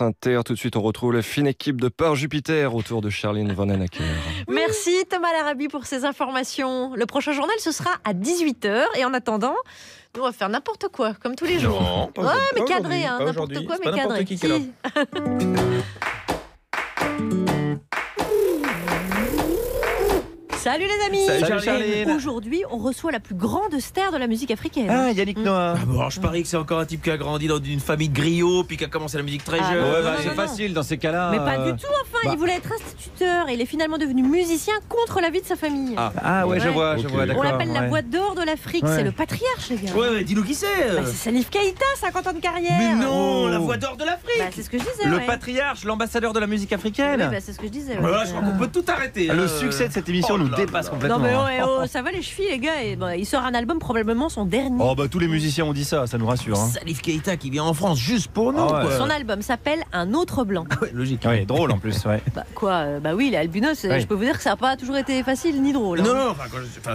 France Inter. Tout de suite, on retrouve la fine équipe de Peur Jupiter autour de Charline Vanhoenacker. Merci Thomas Larabi pour ces informations. Le prochain journal, ce sera à 18h. Et en attendant, nous, on va faire n'importe quoi, comme tous les jours. Non, pas ouais, mais aujourd'hui. cadré, hein, n'importe quoi, mais cadré. Qui est là. Salut les amis. Salut Charline. Aujourd'hui, on reçoit la plus grande star de la musique africaine. Ah, Yannick Noah. Ah bon, alors, je parie que c'est encore un type qui a grandi dans une famille de griots puis qui a commencé la musique très Ah, jeune. non, Ouais, non, c'est non. facile dans ces cas-là. Mais pas du tout, enfin, il voulait être instituteur et il est finalement devenu musicien contre l'avis de sa famille. Ah ouais, je Ouais. vois, Ok. d'accord. On l'appelle la ouais. voix d'or de l'Afrique, Ouais. c'est le patriarche, les gars. Ouais, dis-nous qui c'est. Bah, c'est Salif Keïta, 50 ans de carrière. Mais non, Oh. la voix d'or de l'Afrique. Bah, c'est ce que je disais. Le ouais. patriarche, l'ambassadeur de la musique Oui, africaine. bah, c'est ce que je disais. ouais. Voilà, je crois qu'on peut tout arrêter. Le succès de cette émission Oh nous là dépasse là. complètement. Non mais hein. ça va les chevilles les gars et, il sort un album probablement son dernier. Oh bah tous les musiciens ont dit ça, ça nous rassure. Hein. Salif Keïta qui vient en France juste pour nous. Ah ouais. quoi. Son album s'appelle Un autre blanc. Ah ouais, logique. Ouais, drôle en plus, ouais. Bah quoi bah oui, il est albinos, Ouais. je peux vous dire que ça n'a pas toujours été facile ni drôle. hein. Non, non,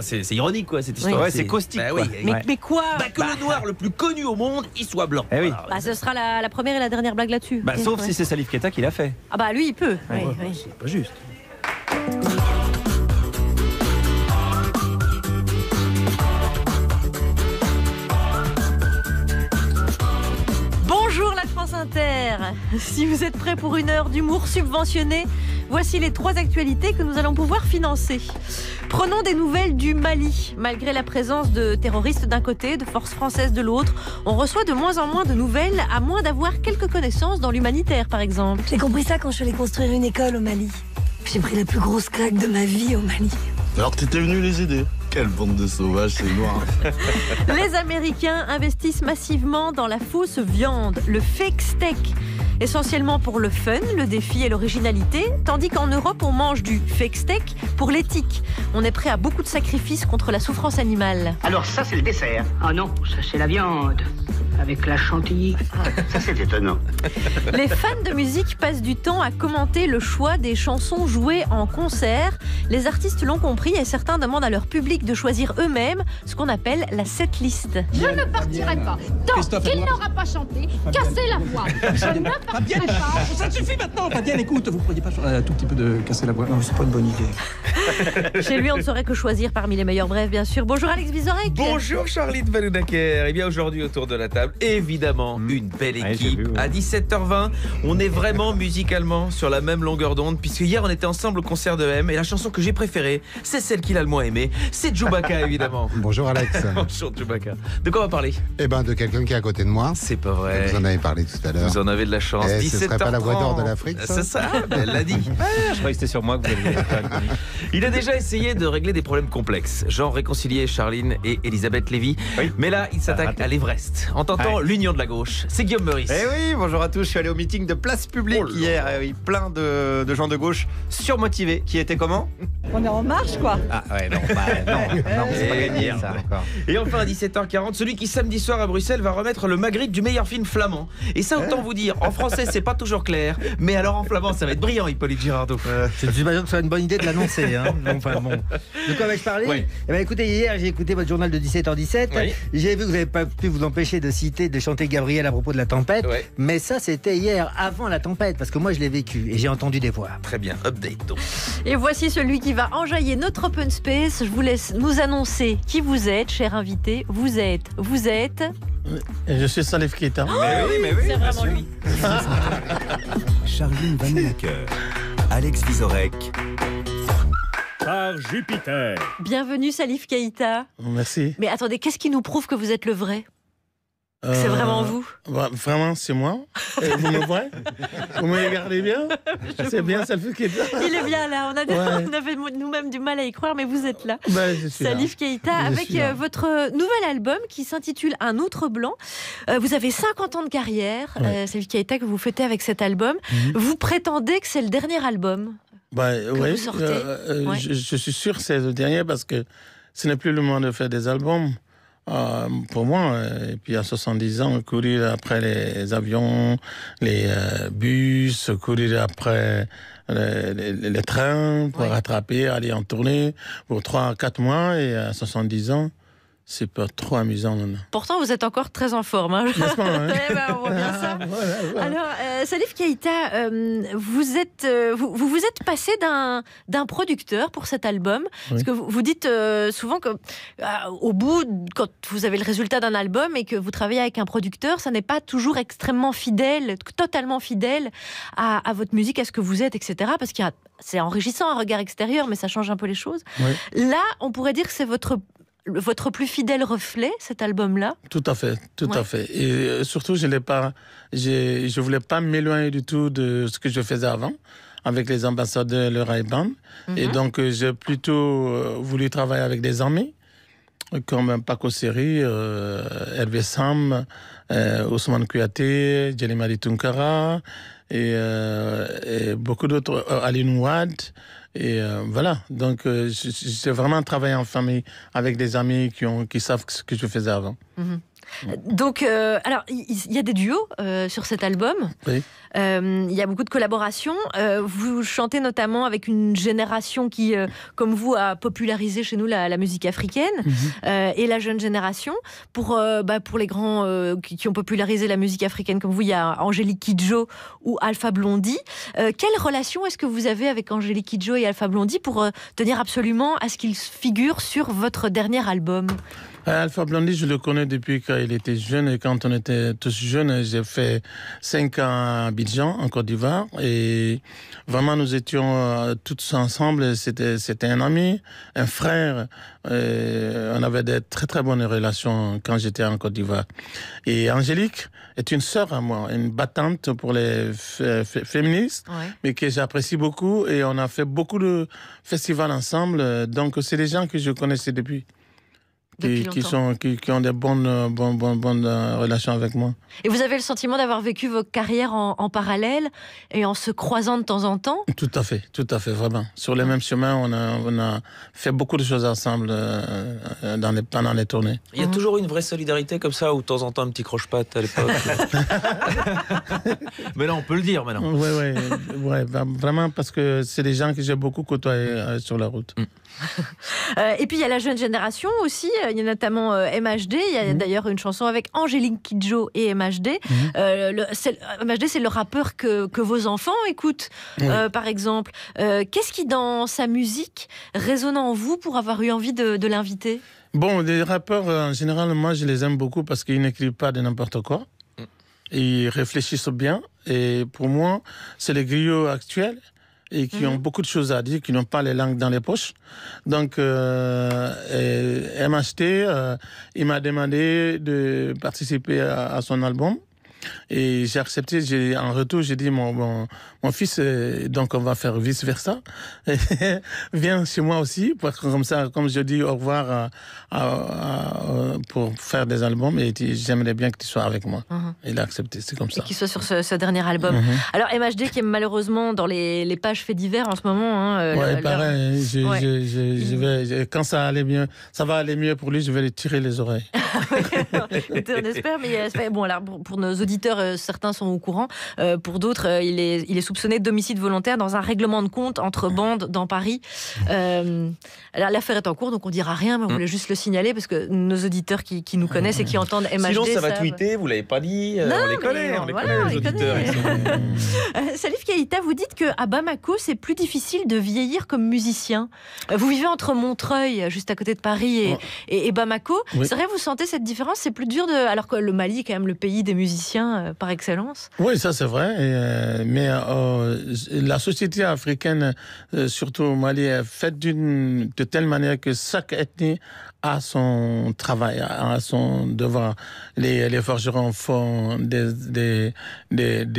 c'est ironique quoi cette histoire. Ouais, c'est caustique, Bah, quoi. oui. Mais, Ouais. mais quoi Que le noir le plus connu au monde, il soit blanc. Eh oui. Voilà. Bah ce sera la première et la dernière blague là-dessus. Bah, Ok, sauf ouais. si c'est Salif Keïta qui l'a fait. Ah bah lui il peut. Ouais. Oui, oui. C'est pas juste. Bonjour la France Inter. Si vous êtes prêts pour une heure d'humour subventionné, voici les 3 actualités que nous allons pouvoir financer. Prenons des nouvelles du Mali. Malgré la présence de terroristes d'un côté, de forces françaises de l'autre, on reçoit de moins en moins de nouvelles, à moins d'avoir quelques connaissances dans l'humanitaire par exemple. J'ai compris ça quand je suis allée construire une école au Mali. J'ai pris la plus grosse claque de ma vie au Mali. Alors t'étais venu les aider. Quelle bande de sauvages, c'est noir. Les Américains investissent massivement dans la fausse viande, le fake steak. Essentiellement pour le fun, le défi et l'originalité, tandis qu'en Europe, on mange du fake steak pour l'éthique. On est prêt à beaucoup de sacrifices contre la souffrance animale. Alors ça, c'est le dessert. Ah non, ça c'est la viande. Avec la chantilly. Ça, c'est étonnant. Les fans de musique passent du temps à commenter le choix des chansons jouées en concert. Les artistes l'ont compris et certains demandent à leur public de choisir eux-mêmes ce qu'on appelle la setlist. Je ne partirai pas tant qu'il n'aura pas chanté, cassé la voix. Je ne partirai pas. Ça suffit maintenant, Fabienne, écoute, vous pourriez pas changer un tout petit peu de casser la voix? Non, c'est pas une bonne idée. Chez lui, on ne saurait que choisir parmi les meilleurs brefs, bien sûr. Bonjour Alex Vizorek. Bonjour Charline Vanhoenacker. Et bien aujourd'hui autour de la table, évidemment, une belle Ouais, équipe. j'ai vu, ouais. À 17h20, on est vraiment musicalement sur la même longueur d'onde, puisque hier on était ensemble au concert de M, et la chanson que j'ai préférée, c'est celle qu'il a le moins aimée, c'est Chewbacca évidemment. Bonjour Alex. Bonjour Chewbacca. De quoi on va parler? Eh ben de quelqu'un qui est à côté de moi. C'est pas vrai. Vous en avez parlé tout à l'heure. Vous en avez de la chance. Eh, ce 17h30. serait pas la voix d'or de l'Afrique, ça C'est ça, elle l'a dit. Je croyais que c'était sur moi que vous aviez Il a déjà essayé de régler des problèmes complexes, genre réconcilier Charline et Elisabeth Lévy. Oui. Mais là, il s'attaque raté. à l'Everest en tentant Ouais. l'union de la gauche. C'est Guillaume Meurice. Eh oui, bonjour à tous, je suis allé au meeting de Place Publique Oh là hier, eh oui, plein de gens de gauche surmotivés, qui étaient comment? On est en marche, quoi. Ah ouais, non, non, c'est pas gagné ça. D'accord. Et enfin à 17h40, celui qui samedi soir à Bruxelles va remettre le Magritte du meilleur film flamand. Et ça autant vous dire, en français c'est pas toujours clair, mais alors en flamand ça va être brillant Hippolyte Girardot. Je suis pas sûr que ce soit une bonne idée de l'annoncer. Hein. Enfin, bon. De quoi vais-je parler? Oui. Eh ben, écoutez, hier, j'ai écouté votre journal de 17h17. Oui. J'ai vu que vous n'avez pas pu vous empêcher de citer, de chanter Gabriel à propos de la tempête. Ouais. Mais ça, c'était hier, avant la tempête, parce que moi, je l'ai vécu et j'ai entendu des voix. Très bien, update donc. Et voici celui qui va enjailler notre open space. Je vous laisse nous annoncer qui vous êtes, cher invité. Vous êtes. Je suis Salif Keïta. Mais oui, C'est vraiment lui. Charline Vanhoenacker, Alex Vizorek, Par Jupiter. Bienvenue Salif Keïta. Merci. Mais attendez, qu'est-ce qui nous prouve que vous êtes le vrai? Que c'est vraiment vous? Vraiment, c'est moi. Vous me voyez? Vous me regardez bien? C'est bien Salif Keïta. Il est bien là. On avait nous-mêmes du mal à y croire, mais vous êtes là. Je suis là. Salif Keïta, Je avec suis là. votre nouvel album qui s'intitule Un autre blanc. Vous avez 50 ans de carrière, Salif Keïta, que vous fêtez avec cet album. Vous prétendez que c'est le dernier album? Oui, vous sortez. Ouais. je suis sûr que c'est le dernier parce que ce n'est plus le moment de faire des albums. Pour moi, et puis à 70 ans, courir après les avions, les bus, courir après les trains pour rattraper, aller en tournée pour 3 à 4 mois, et à 70 ans, C'est pas trop amusant maintenant. Pourtant, vous êtes encore très en forme. Hein. N'est-ce pas, hein? On voit bien ça. Voilà. Alors, Salif Keïta, vous vous êtes passé d'un producteur pour cet album. Oui. Parce que vous dites souvent que au bout, quand vous avez le résultat d'un album et que vous travaillez avec un producteur, ça n'est pas toujours extrêmement fidèle, totalement fidèle à votre musique, à ce que vous êtes, etc. Parce qu'il y a, c'est enrichissant un regard extérieur, mais ça change un peu les choses. Oui. Là, on pourrait dire que c'est votre plus fidèle reflet, cet album-là? Tout à fait. Et surtout, je voulais pas m'éloigner du tout de ce que je faisais avant, avec les ambassadeurs, le Rai Band. Et donc, j'ai plutôt voulu travailler avec des amis, comme Paco Seri, Hervé Sam, Ousmane Kouyaté, Djelimadi Tunkara, et beaucoup d'autres, Aline Ouad. Et voilà, donc j'ai vraiment travaillé en famille avec des amis qui savent ce que je faisais avant. Donc, alors, il y a des duos sur cet album. Oui. Il y a beaucoup de collaborations. Vous chantez notamment avec une génération qui, comme vous, a popularisé chez nous la musique africaine, et la jeune génération. Pour les grands qui ont popularisé la musique africaine, comme vous, il y a Angélique Kidjo ou Alpha Blondy. Quelle relation est-ce que vous avez avec Angélique Kidjo et Alpha Blondy pour tenir absolument à ce qu'ils figurent sur votre dernier album? Alpha Blondy, je le connais depuis qu'il était jeune, et quand on était tous jeunes, j'ai fait 5 ans à Abidjan, en Côte d'Ivoire, et vraiment nous étions tous ensemble. C'était un ami, un frère. On avait des très très bonnes relations quand j'étais en Côte d'Ivoire. Et Angélique est une sœur à moi, une battante pour les féministes, mais que j'apprécie beaucoup, et on a fait beaucoup de festivals ensemble. Donc c'est des gens que je connaissais depuis. Qui ont des bonnes relations avec moi. Et vous avez le sentiment d'avoir vécu vos carrières en parallèle et en se croisant de temps en temps? Tout à fait, vraiment. Sur les mêmes chemins, on a fait beaucoup de choses ensemble pendant les tournées. Il y a toujours une vraie solidarité comme ça, ou de temps en temps un petit croche-patte à l'époque. Mais là, on peut le dire maintenant. Oui, vraiment, parce que c'est des gens que j'ai beaucoup côtoyés sur la route. Et puis il y a la jeune génération aussi, il y a notamment MHD, il y a d'ailleurs une chanson avec Angélique Kidjo et MHD. MHD, c'est le rappeur que vos enfants écoutent, par exemple. Qu'est-ce qui dans sa musique résonne en vous pour avoir eu envie de l'inviter? Bon, les rappeurs en général, moi je les aime beaucoup parce qu'ils n'écrivent pas de n'importe quoi. Ils réfléchissent bien, et pour moi c'est les griots actuels et qui ont beaucoup de choses à dire, qui n'ont pas les langues dans les poches. Donc, MHT, il m'a demandé de participer à son album. Et j'ai accepté. En retour, j'ai dit, mon fils, donc on va faire vice-versa. Viens chez moi aussi, comme ça, comme je dis au revoir pour faire des albums. Et j'aimerais bien que tu sois avec moi. Il a accepté, c'est comme ça. Et qu'il soit sur ce dernier album. Alors, MHD, qui est malheureusement dans les pages faits divers en ce moment. Pareil. Je vais, quand ça va aller mieux pour lui, je vais lui tirer les oreilles. On espère, mais bon, alors, pour nos auditeurs, certains sont au courant. Pour d'autres, il est soupçonné d'homicide volontaire dans un règlement de compte entre bandes dans Paris. Alors, l'affaire est en cours, donc on dira rien, mais on voulait juste le signaler parce que nos auditeurs qui nous connaissent et qui entendent MHD. Sinon, ça va tweeter, vous l'avez pas dit. On les connaît, les auditeurs. Salif Keïta, vous dites qu'à Bamako, c'est plus difficile de vieillir comme musicien. Vous vivez entre Montreuil, juste à côté de Paris, et Bamako. C'est vrai, vous sentez cette différence? C'est plus dur alors que le Mali est quand même le pays des musiciens par excellence. Oui, ça c'est vrai. Mais la société africaine, surtout au Mali, est faite de telle manière que chaque ethnie a son travail, a son devoir. Les forgerons font des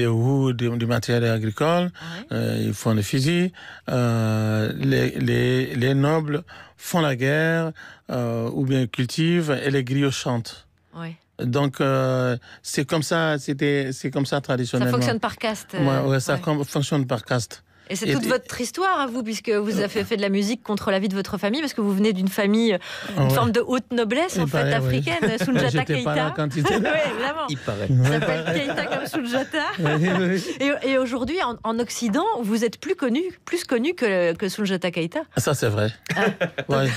roues, du matériel agricole, ils font des fusils. Les nobles font la guerre ou bien cultivent, et les griots chantent. Oui. Donc c'est comme ça, c'est comme ça traditionnellement. Ça fonctionne par caste. Ça fonctionne par caste. Et c'est toute votre histoire à vous, puisque vous avez fait de la musique contre la vie de votre famille, parce que vous venez d'une famille, une forme de haute noblesse en fait africaine, Soundiata Keita. Pas là quand il était là. Oui, évidemment. Il paraît. Ça s'appelle Keita comme Soundiata. Et aujourd'hui, en Occident, vous êtes plus connu que Soundiata Keita. Ça, c'est vrai. Ouais,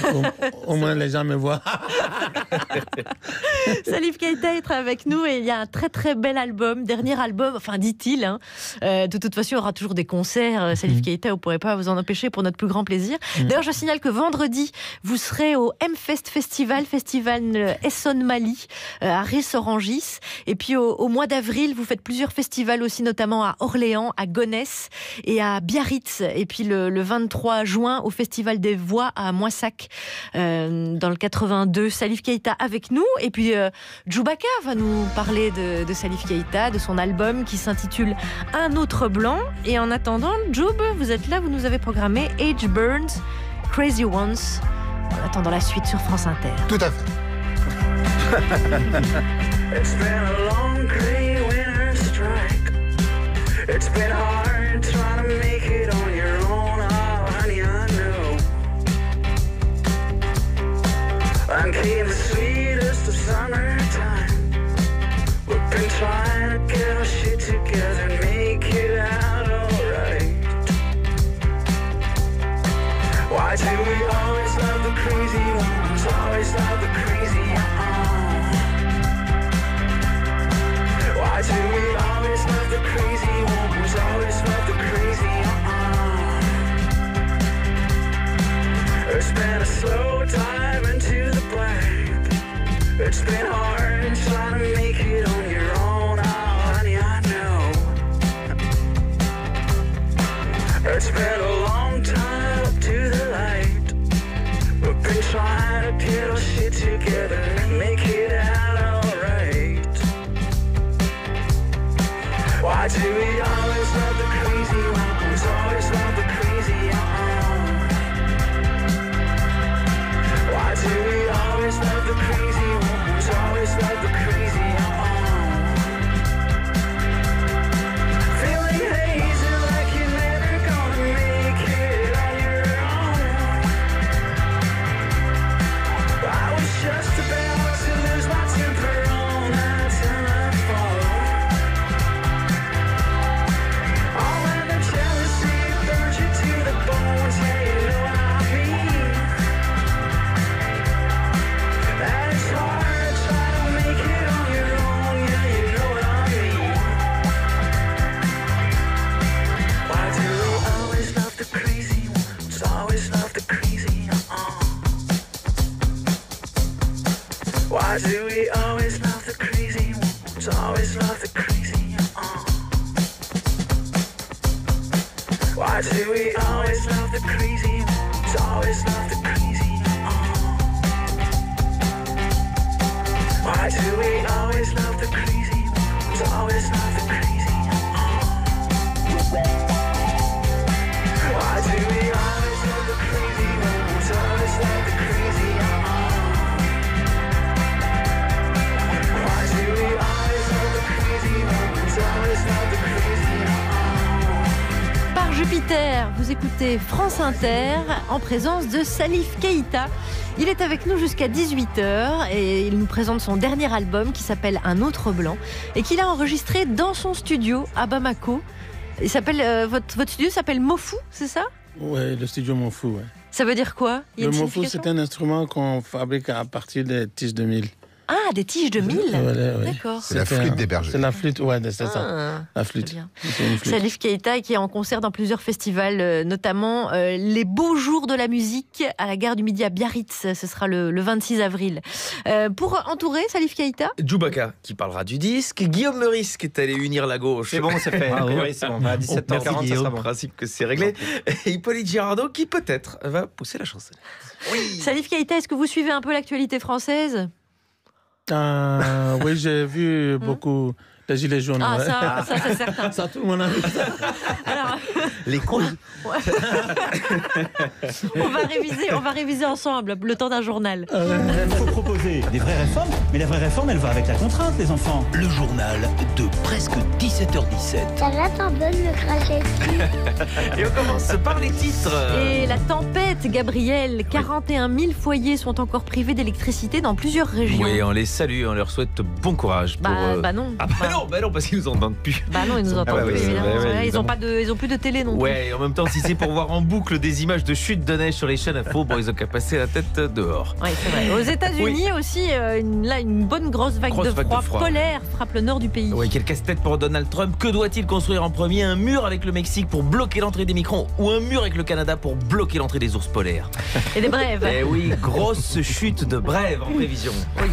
au moins, les gens me voient. Salif Keita est avec nous et il y a un très très bel album, dernier album, enfin dit-il. De toute façon, il y aura toujours des concerts. Salif Keita, vous ne pourrez pas vous en empêcher pour notre plus grand plaisir. D'ailleurs, je signale que vendredi, vous serez au M-Fest Festival Essonne Mali, à Ris-Orangis. Et puis au mois d'avril, vous faites plusieurs festivals aussi, notamment à Orléans, à Gonesse et à Biarritz. Et puis le 23 juin, au Festival des Voix à Moissac, dans le 82. Salif Keita avec nous. Et puis Djoubaka va nous parler de Salif Keita, de son album qui s'intitule Un autre blanc. Et en attendant, Djoub, vous êtes là, vous nous avez programmé Age Burns, Crazy Ones. En attendant la suite sur France Inter. Tout à fait. It's been a long, gray winter strike. It's been hard trying to make it on your own. Oh, honey, I know. I'm getting the sweetest of summertime. We've been trying to get our shit together and make it out alright. Why do we always love the crazy ones? Always love the crazy Why do we always love the crazy ones? Always love the crazy It's been a slow time into the black. It's been hard trying to make it on your own. Oh, honey, I know. It's been a long time up to the light. We've been trying to get our shit together and make it out alright. Why do we always love the crazy ones? Always love the crazy Why do we always love the crazy ones? Always love the crazy Feeling hazy like you're never gonna make it on your own. I was just about to lose my temper on that telephone. All of the jealousy burns you to the bones, yeah, you know what I mean. And it's hard trying to make it on your own, yeah, you know what I mean. Why do we always love the crazy ones? Always love the crazy Why do we always love the crazy ones? Always love the crazy Why do we always love the crazy ones? Always love the crazy Why do we always love the crazy ones? Always love the crazy Why do we always love the crazy ones? Always love the crazy Why do we always love the crazy ones? Always love the crazy Par Jupiter, vous écoutez France Inter en présence de Salif Keita. Il est avec nous jusqu'à 18h et il nous présente son dernier album qui s'appelle Un autre blanc et qu'il a enregistré dans son studio à Bamako. Il s'appelle, votre studio s'appelle Mofu, c'est ça? Oui, le studio Mofu, ouais. Ça veut dire quoi? Le Mofu, c'est un instrument qu'on fabrique à partir des tiges de mil. Ah, des tiges de mil. Ouais. D'accord. C'est la flûte des bergers. C'est la flûte, ouais, c'est ça. La flûte. C'est une flûte. Salif Keita qui est en concert dans plusieurs festivals, notamment les Beaux Jours de la musique à la gare du Midi à Biarritz. Ce sera le 26 avril. Pour entourer Salif Keita, Djoubaka qui parlera du disque, Guillaume Meurice qui est allé unir la gauche. C'est bon, c'est fait. Oui, c'est bon. À 17h40, ça sera bon. Principe que c'est réglé. Et Hippolyte Girardot qui peut-être va pousser la chansonnette. Oui. Salif Keita, est-ce que vous suivez un peu l'actualité française? Oui, j'ai vu beaucoup Les gilets jaunes. Ah, ouais. ça c'est certain. Ça, tout le monde a vu ça. Alors, Les quoi? on va réviser ensemble le temps d'un journal. Il faut proposer des vraies réformes, mais la vraie réforme, elle va avec la contrainte, les enfants. Le journal de presque 17h17. Ça va t'en bonne le cracher dessus. Et on commence par les titres. Et la tempête, Gabriel, 41 000 foyers sont encore privés d'électricité dans plusieurs régions. Oui, on les salue, on leur souhaite bon courage. Pour, Bah non. Ah bah non, parce qu'ils nous entendent plus. Bah non, ils nous entendent plus, évidemment. Ouais, ils ont plus de télé non plus. Ouais, et en même temps, si c'est pour voir en boucle des images de chute de neige sur les chaînes info, bon, ils ont qu'à passer la tête dehors. Ouais, c'est vrai. Aux États-Unis aussi, une bonne grosse vague de froid polaire frappe le nord du pays. Ouais, quel casse-tête pour Donald Trump. Que doit-il construire en premier? Un mur avec le Mexique pour bloquer l'entrée des microns ou un mur avec le Canada pour bloquer l'entrée des ours polaires? Et des brèves. Eh oui, grosse chute de brèves en prévision. Oui.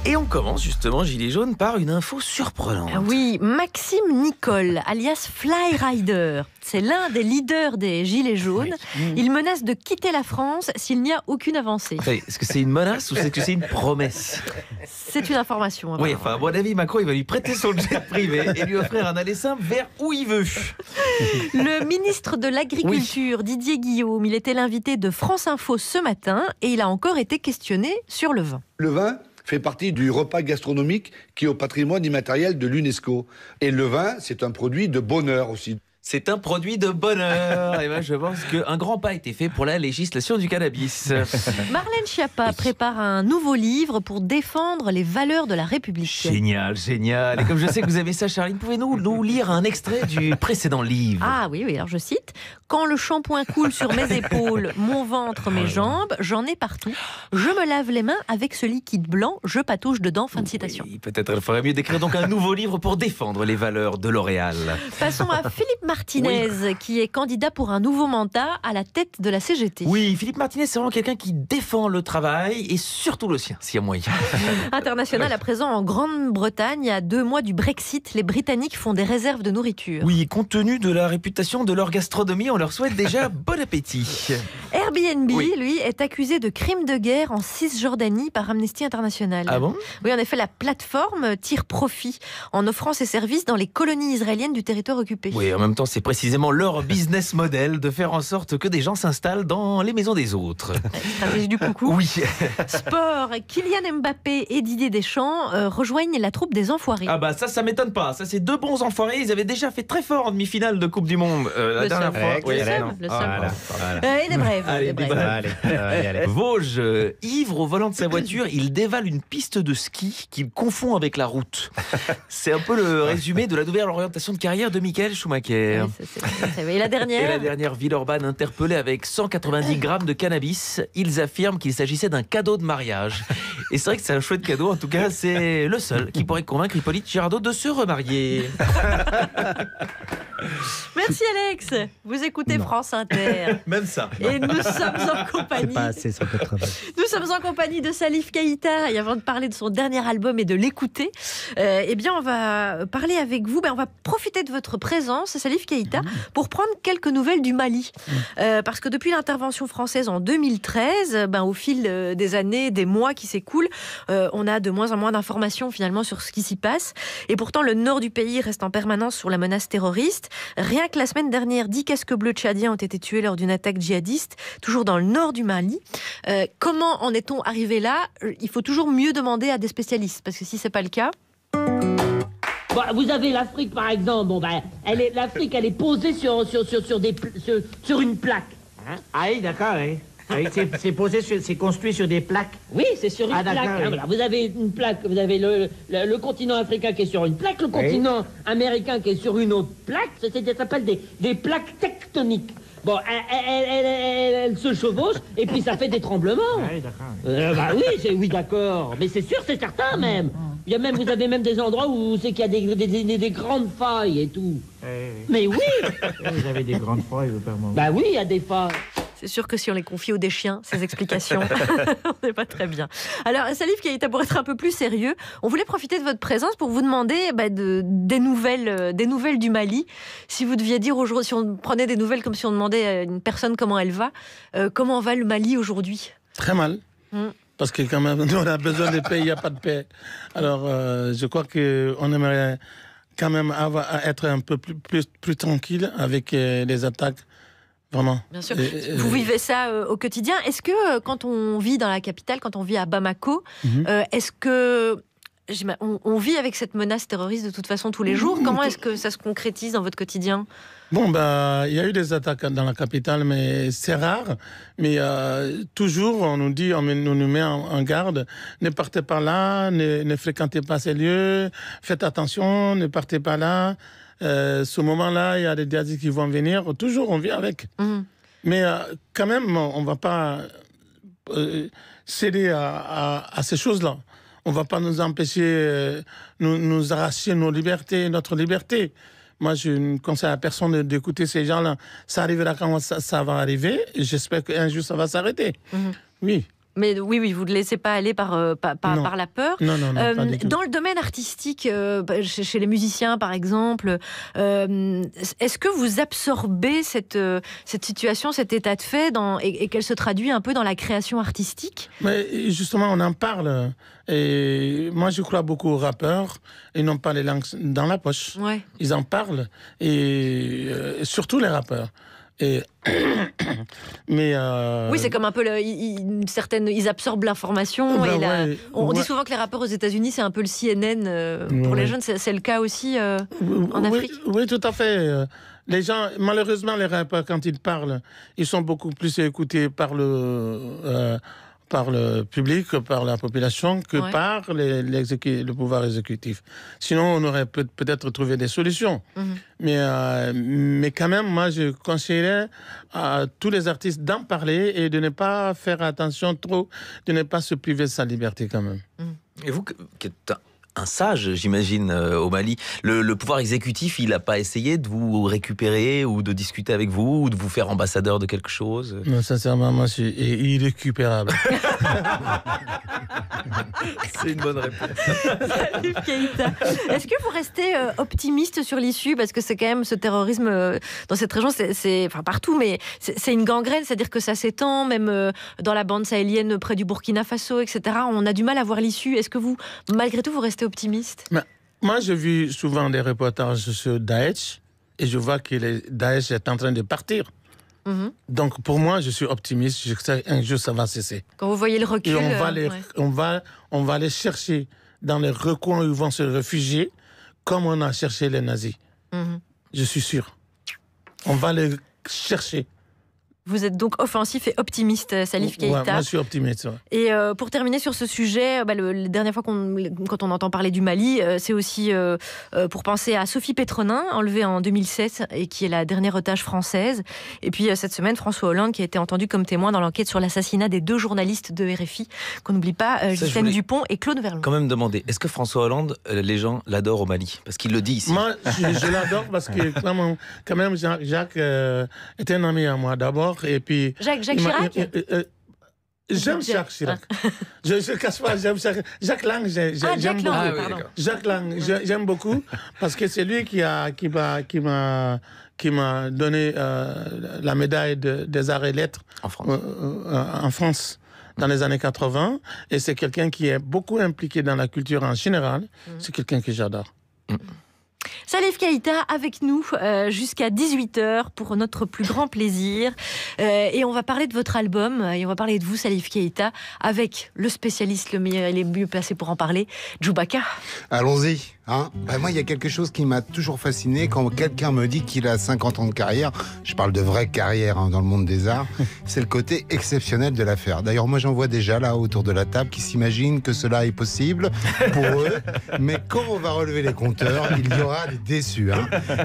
Et on commence justement, Gilet jaune, par une info surprenante. Oui, Maxime Nicole, alias Flyrider, c'est l'un des leaders des Gilets jaunes. Il menace de quitter la France s'il n'y a aucune avancée. Est-ce que c'est une menace ou est-ce que c'est une promesse? C'est une information. Oui, enfin, à mon avis, Macron, il va lui prêter son jet privé et lui offrir un aller simple vers où il veut. Le ministre de l'Agriculture, Didier Guillaume, il était l'invité de France Info ce matin et il a encore été questionné sur le vin. Le vin fait partie du repas gastronomique qui est au patrimoine immatériel de l'UNESCO. Et le vin, c'est un produit de bonheur aussi. C'est un produit de bonheur. Et ben, je pense qu'un grand pas a été fait pour la législation du cannabis. Marlène Schiappa prépare un nouveau livre pour défendre les valeurs de la République. Génial, génial. Et comme je sais que vous avez ça, Charline, pouvez-nous nous lire un extrait du précédent livre? Ah oui, alors je cite. « Quand le shampoing coule sur mes épaules, mon ventre, mes jambes, j'en ai partout. Je me lave les mains avec ce liquide blanc, je patouche dedans. » Fin de citation. Oui, peut-être il faudrait mieux d'écrire donc un nouveau livre pour défendre les valeurs de L'Oréal. Passons à Philippe Martinez, qui est candidat pour un nouveau mandat à la tête de la CGT. Oui, Philippe Martinez, c'est vraiment quelqu'un qui défend le travail et surtout le sien, s'il y a moyen. International à présent en Grande-Bretagne, à 2 mois du Brexit, les Britanniques font des réserves de nourriture. Oui, compte tenu de la réputation de leur gastronomie, on leur souhaite déjà bon appétit. Airbnb, lui, est accusé de crime de guerre en Cisjordanie par Amnesty International. Ah bon? Oui, en effet, la plateforme tire profit en offrant ses services dans les colonies israéliennes du territoire occupé. Oui, en même temps, c'est précisément leur business model de faire en sorte que des gens s'installent dans les maisons des autres. Stratégie du coucou. Oui. Sport, Kylian Mbappé et Didier Deschamps rejoignent la troupe des Enfoirés. Ah bah ça m'étonne pas. Ça, c'est 2 bons enfoirés. Ils avaient déjà fait très fort en demi-finale de Coupe du Monde la dernière fois. Oui, le seum. Et les brèves. Allez. Vosges, ivre au volant de sa voiture, il dévale une piste de ski qu'il confond avec la route. C'est un peu le résumé de la nouvelle orientation de carrière de Michael Schumacher. Et la dernière? Et la dernière, Villeurbanne interpellée avec 190 grammes de cannabis. Ils affirment qu'il s'agissait d'un cadeau de mariage. Et c'est vrai que c'est un chouette cadeau. En tout cas, c'est le seul qui pourrait convaincre Hippolyte Girardot de se remarier. Merci Alex. Vous écoutez France Inter. Même ça. Et nous sommes en compagnie. C'est pas assez 180. Nous sommes en compagnie de Salif Keïta. Et avant de parler de son dernier album et de l'écouter, eh bien, on va parler avec vous. On va profiter de votre présence, Salif Keïta, pour prendre quelques nouvelles du Mali. Parce que depuis l'intervention française en 2013, au fil des années, des mois qui s'écoulent, on a de moins en moins d'informations finalement sur ce qui s'y passe. Et pourtant, le nord du pays reste en permanence sous la menace terroriste. Rien que la semaine dernière, 10 casques bleus tchadiens ont été tués lors d'une attaque djihadiste, toujours dans le nord du Mali. Comment en est-on arrivé là? Il faut toujours mieux demander à des spécialistes, parce que si c'est pas le cas... Vous avez l'Afrique par exemple, l'Afrique elle est posée sur une plaque. Hein? Ah oui, d'accord, oui. C'est construit sur des plaques. Oui, c'est sur une plaque. Oui. Voilà, vous avez une plaque, vous avez le continent africain qui est sur une plaque, le continent américain qui est sur une autre plaque. Ça s'appelle des plaques tectoniques. Bon, elles se chevauchent et puis ça fait des tremblements. Oui, d'accord. Oui, d'accord. Mais c'est sûr, c'est certain même. Vous avez même des endroits où c'est qu'il y a des grandes failles et tout. Mais oui. Vous avez des grandes failles, vous permettez. Bah oui, il y a des failles. C'est sûr que si on les confie aux des chiens, ces explications, on n'est pas très bien. Alors, Salif Keïta, pour être un peu plus sérieux, on voulait profiter de votre présence pour vous demander des nouvelles du Mali. Si vous deviez dire aujourd'hui, si on prenait des nouvelles comme si on demandait à une personne comment elle va, comment va le Mali aujourd'hui? Très mal. Parce que quand même, on a besoin de paix, il n'y a pas de paix. Alors, je crois qu'on aimerait quand même être un peu plus tranquille avec les attaques. Vraiment. Bien sûr. Vous vivez ça au quotidien. Est-ce que quand on vit dans la capitale, quand on vit à Bamako, est-ce que on vit avec cette menace terroriste de toute façon tous les jours? Comment est-ce que ça se concrétise dans votre quotidien? Bon, il y a eu des attaques dans la capitale, mais c'est rare. Mais toujours, on nous dit, on nous met en garde. Ne partez pas là, ne fréquentez pas ces lieux, faites attention, ne partez pas là. Ce moment-là, il y a des djihadistes qui vont venir. Toujours, on vit avec. Mais quand même, on ne va pas céder à ces choses-là. On ne va pas nous empêcher, nous arracher notre liberté. Moi, je ne conseille à personne d'écouter ces gens-là. Ça arrivera quand ça va arriver. Et j'espère qu'un jour, ça va s'arrêter. Oui. Mais oui, vous ne laissez pas aller par la peur. Non, pas du tout. Dans le domaine artistique, chez les musiciens, par exemple, est-ce que vous absorbez cette situation, cet état de fait, et qu'elle se traduit un peu dans la création artistique? Mais justement, on en parle. Et moi, je crois beaucoup aux rappeurs. Ils n'ont pas les langues dans la poche. Ouais. Ils en parlent. Et surtout les rappeurs. Mais oui, c'est comme un peu ils absorbent l'information. On dit souvent que les rappeurs aux États-Unis, c'est un peu le CNN pour les jeunes. C'est le cas aussi en Afrique. Oui, tout à fait. Les gens, malheureusement, les rappeurs, quand ils parlent, ils sont beaucoup plus écoutés par le public, par la population, que par le pouvoir exécutif. Sinon, on aurait peut-être trouvé des solutions. Mais quand même, moi, je conseillerais à tous les artistes d'en parler et de ne pas faire attention trop, de ne pas se priver de sa liberté quand même. Et vous, qui êtes un sage, j'imagine, au Mali, le pouvoir exécutif, il n'a pas essayé de vous récupérer ou de discuter avec vous ou de vous faire ambassadeur de quelque chose? Non, sincèrement, moi, je suis irrécupérable. C'est une bonne réponse. Salif Keïta, est-ce que vous restez optimiste sur l'issue? Parce que c'est quand même ce terrorisme dans cette région, c'est partout, mais c'est une gangrène, c'est-à-dire que ça s'étend, même dans la bande sahélienne près du Burkina Faso, etc. On a du mal à voir l'issue. Est-ce que vous, malgré tout, vous restez optimiste? Moi, je vis souvent des reportages sur Daesh et je vois que Daesh est en train de partir. Donc, pour moi, je suis optimiste. Je sais qu'un jour, ça va cesser. Quand vous voyez le recul... Et on va les chercher dans les recoins où ils vont se réfugier, comme on a cherché les nazis. Je suis sûr. On va les chercher. Vous êtes donc offensif et optimiste, Salif Keïta. Moi, je suis optimiste. Et pour terminer sur ce sujet, la dernière fois quand on entend parler du Mali, c'est aussi pour penser à Sophie Pétronin, enlevée en 2007 et qui est la dernière otage française. Et puis cette semaine, François Hollande qui a été entendu comme témoin dans l'enquête sur l'assassinat des 2 journalistes de RFI, qu'on n'oublie pas, Ghislaine Dupont et Claude Verlon. Quand même demander, est-ce que François Hollande, les gens l'adorent au Mali? Parce qu'il le dit ici. Moi, je l'adore parce que quand même Jacques était un ami à moi d'abord. Et puis, Jacques Chirac. J'aime Jacques Chirac. Je ne cache pas, j'aime Jacques Lang. J'aime beaucoup. Jacques Lang, j'aime beaucoup parce que c'est lui qui m'a donné la médaille des arts et lettres en France dans les années 80. Et c'est quelqu'un qui est beaucoup impliqué dans la culture en général. C'est quelqu'un que j'adore. Salif Keïta avec nous jusqu'à 18h pour notre plus grand plaisir. Et on va parler de votre album et on va parler de vous, Salif Keïta, avec le spécialiste, le meilleur et le mieux placé pour en parler, Djoubaka. Allons-y. Moi, il y a quelque chose qui m'a toujours fasciné quand quelqu'un me dit qu'il a 50 ans de carrière. Je parle de vraie carrière dans le monde des arts. C'est le côté exceptionnel de l'affaire. D'ailleurs, moi, j'en vois déjà là autour de la table qui s'imaginent que cela est possible pour eux. Mais quand on va relever les compteurs, il y aura des déçus.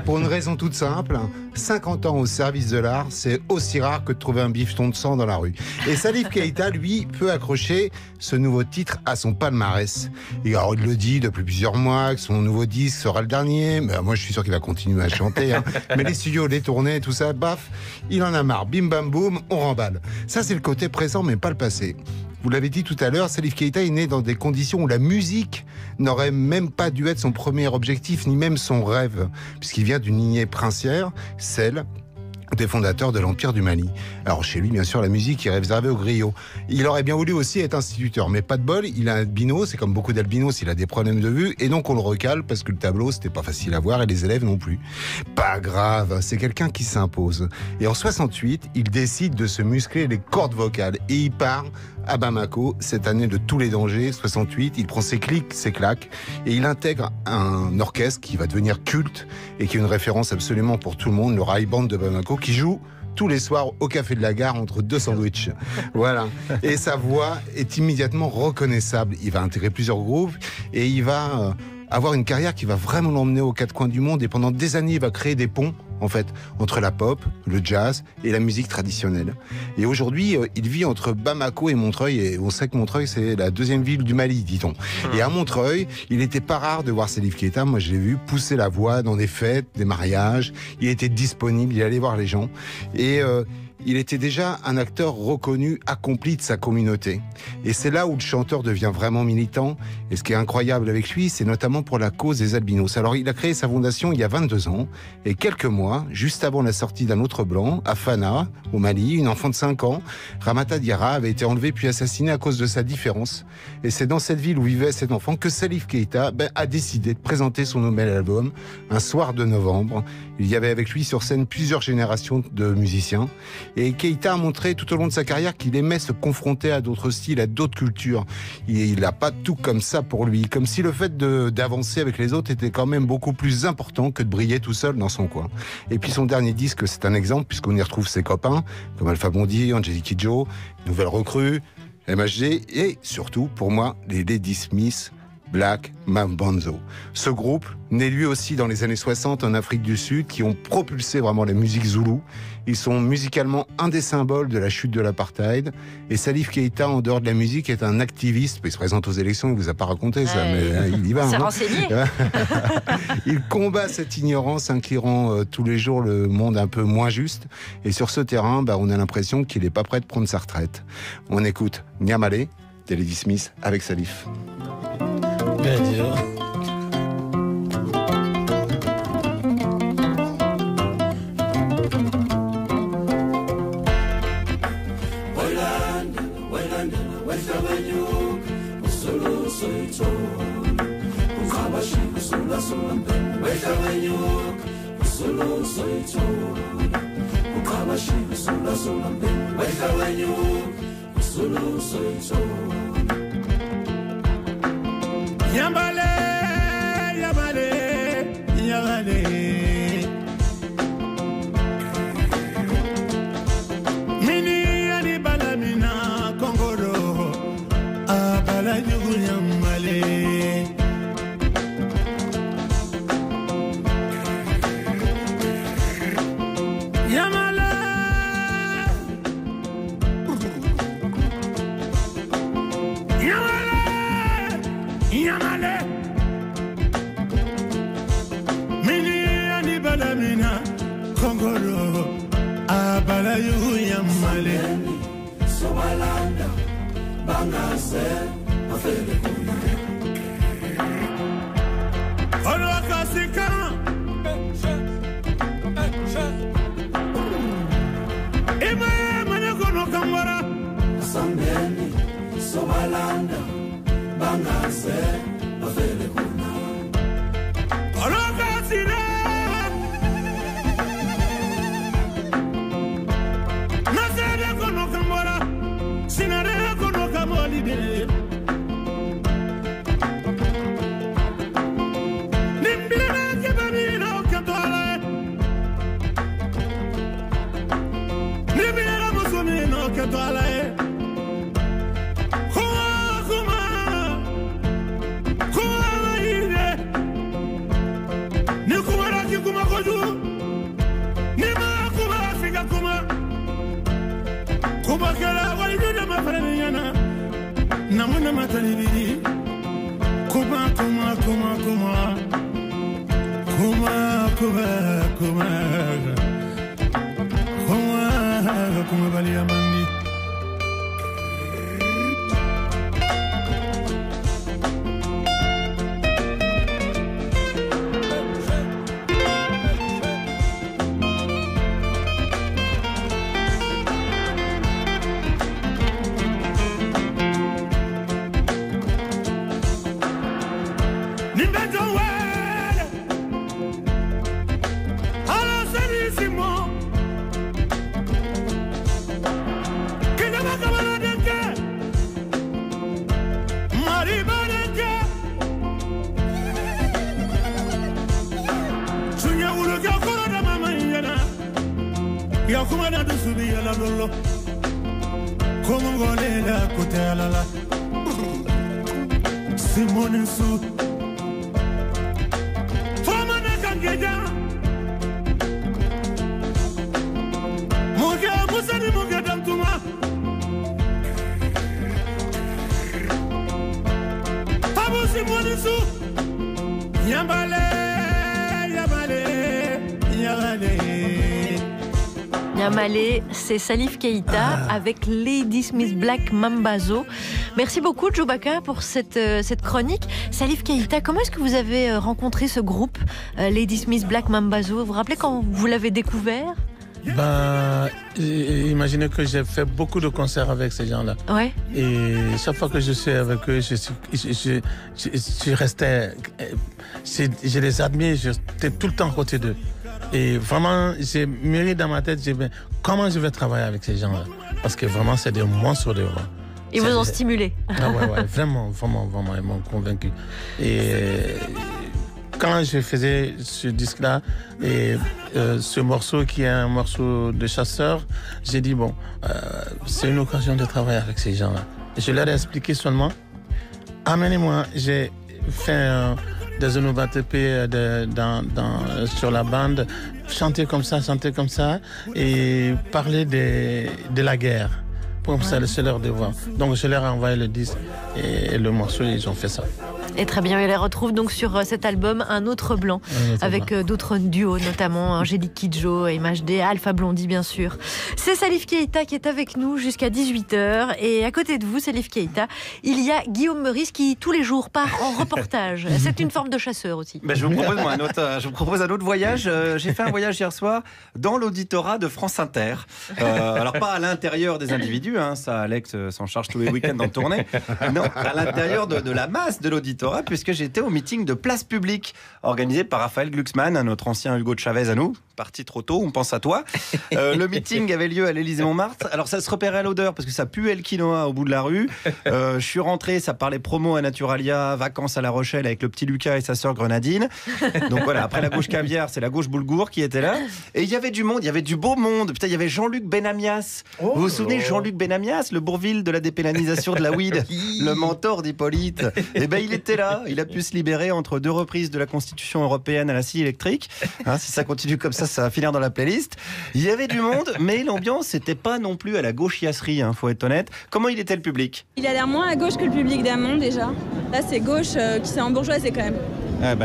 Pour une raison toute simple, 50 ans au service de l'art, c'est aussi rare que de trouver un bifton de sang dans la rue. Et Salif Keïta, lui, peut accrocher ce nouveau titre à son palmarès. Et alors, il le dit depuis plusieurs mois que son nouveau disque sera le dernier. Mais moi, je suis sûr qu'il va continuer à chanter. Mais les studios, les tournées, tout ça, baf, il en a marre. Bim, bam, boum, on remballe. Ça, c'est le côté présent, mais pas le passé. Vous l'avez dit tout à l'heure, Salif Keïta est né dans des conditions où la musique n'aurait même pas dû être son premier objectif, ni même son rêve, puisqu'il vient d'une lignée princière, celle des fondateurs de l'Empire du Mali. Alors chez lui, bien sûr, la musique est réservée aux griots. Il aurait bien voulu aussi être instituteur, mais pas de bol, il a un albino, c'est comme beaucoup d'albinos, il a des problèmes de vue, et donc on le recale parce que le tableau, c'était pas facile à voir et les élèves non plus. Pas grave, c'est quelqu'un qui s'impose. Et en 68, il décide de se muscler les cordes vocales et il part à Bamako, cette année de tous les dangers, 68, il prend ses clics, ses claques et il intègre un orchestre qui va devenir culte et qui est une référence absolument pour tout le monde, le Rai Band de Bamako, qui joue tous les soirs au Café de la Gare entre deux sandwichs. Voilà. Et sa voix est immédiatement reconnaissable. Il va intégrer plusieurs groupes et il va avoir une carrière qui va vraiment l'emmener aux quatre coins du monde et pendant des années, il va créer des ponts en fait, entre la pop, le jazz et la musique traditionnelle. Et aujourd'hui, il vit entre Bamako et Montreuil, et on sait que Montreuil, c'est la deuxième ville du Mali, dit-on. Et à Montreuil, il n'était pas rare de voir Salif Keita, moi je l'ai vu, pousser la voix dans des fêtes, des mariages, il était disponible, il allait voir les gens, et il était déjà un acteur reconnu, accompli de sa communauté. Et c'est là où le chanteur devient vraiment militant. Et ce qui est incroyable avec lui, c'est notamment pour la cause des albinos. Alors, il a créé sa fondation il y a 22 ans. Et quelques mois, juste avant la sortie d'un autre blanc, à Fana, au Mali, une enfant de 5 ans, Ramata Diarra, avait été enlevée puis assassinée à cause de sa différence. Et c'est dans cette ville où vivait cet enfant que Salif Keita a décidé de présenter son nouvel album un soir de novembre. Il y avait avec lui sur scène plusieurs générations de musiciens. Et Keita a montré tout au long de sa carrière qu'il aimait se confronter à d'autres styles, à d'autres cultures. Il n'a pas tout comme ça pour lui, comme si le fait d'avancer avec les autres était quand même beaucoup plus important que de briller tout seul dans son coin. Et puis son dernier disque, c'est un exemple, puisqu'on y retrouve ses copains, comme Alpha Blondy, Angelique Kidjo, Nouvelle Recrue, MHD, et surtout, pour moi, les Lady Smith, Black Mambanzo. Ce groupe, né lui aussi dans les années 60 en Afrique du Sud, qui ont propulsé vraiment la musique zoulou. Ils sont musicalement un des symboles de la chute de l'apartheid. Et Salif Keita, en dehors de la musique, est un activiste. Il se présente aux élections, il ne vous a pas raconté ça, mais il y va. C'est renseigné. Il combat cette ignorance qui rend tous les jours le monde un peu moins juste. Et sur ce terrain, on a l'impression qu'il n'est pas prêt de prendre sa retraite. On écoute Nyamale de Lady Smith avec Salif. Bien sûr. Yambale, yambale, yambale. Mini ani balamina kongoro, abala yugu yambale. Yambale, Yamale, Mini ani balamina kongoro, abala yugu yambale. Somalanda, bangase, afele kuya. Ono kasika, ima mane kono kambara. Sambeni, Somalanda. Bangase, afele kuna. Oroka sine. Nasere kono kambora, sinare kono kamoli de. Nimbira kebabina okatwala. Nimbira musumina okatwala. Kubakala walibida mafaraniana namuna matalibidi kuma kuma kuma kuma kuma kuma kuma kuma kuma bali amani. Yakumana do subi yala lolo. Como ngole la kote la la. Simone su. Fama na kangeja. Moga musani moga dantuma. Fama Simone su. Yambale, yambale, yambale. Yamalé, c'est Salif Keïta avec Lady Smith Black Mambazo. Merci beaucoup Djoubaka pour cette chronique. Salif Keïta, comment est-ce que vous avez rencontré ce groupe Lady Smith Black Mambazo? Vous vous rappelez quand vous l'avez découvert? Imaginez que j'ai fait beaucoup de concerts avec ces gens-là. Ouais. Et chaque fois que je suis avec eux, je restais, je les admire, j'étais tout le temps à côté d'eux. Et vraiment, j'ai mûri dans ma tête, comment je vais travailler avec ces gens-là? Parce que vraiment, c'est des monstres de voix. Ils vous ont stimulé. Ah ouais, vraiment, ils m'ont convaincu. Et quand je faisais ce disque-là, et ce morceau qui est un morceau de chasseur, j'ai dit, c'est une occasion de travailler avec ces gens-là. Et je leur ai expliqué seulement, amenez-moi, j'ai fait des onomatopées sur la bande, chanter comme ça, et parler de la guerre. Pour ça, c'est leur devoir. Donc je leur ai envoyé le disque et le morceau, ils ont fait ça. Et très bien, on les retrouve donc sur cet album Un autre blanc, avec d'autres duos, notamment Angélique Kidjo, MHD, Alpha Blondy bien sûr. C'est Salif Keïta qui est avec nous jusqu'à 18h. Et à côté de vous, Salif Keïta, il y a Guillaume Meurice qui tous les jours part en reportage. C'est une forme de chasseur aussi. Je vous propose un autre voyage. J'ai fait un voyage hier soir dans l'auditorat de France Inter. Alors pas à l'intérieur des individus, ça Alex s'en charge tous les week-ends en tournée. Non, à l'intérieur de la masse de l'auditorat, puisque j'étais au meeting de Place Publique organisé par Raphaël Glucksmann, notre ancien Hugo de Chavez à nous, parti trop tôt, on pense à toi. Le meeting avait lieu à l'Élysée-Montmartre. Alors ça se repérait à l'odeur parce que ça puait le quinoa au bout de la rue. Je suis rentré, ça parlait promo à Naturalia, vacances à La Rochelle avec le petit Lucas et sa sœur Grenadine. Donc voilà, après la gauche caviar, c'est la gauche boulgour qui était là. Et il y avait du monde, il y avait du beau monde. Putain, il y avait Jean-Luc Benamias. Vous vous souvenez de Jean-Luc Benamias, le Bourvil de la dépénalisation de la weed, le mentor d'Hippolyte? Eh ben il était là, il a pu se libérer entre deux reprises de la Constitution européenne à la scie électrique. Si ça continue comme ça va finir dans la playlist. Il y avait du monde, mais l'ambiance n'était pas non plus à la gauchiasserie, faut être honnête. Comment il était le public? Il a l'air moins à gauche que le public d'Amont déjà. Là c'est gauche, qui c'est en bourgeoisie quand même.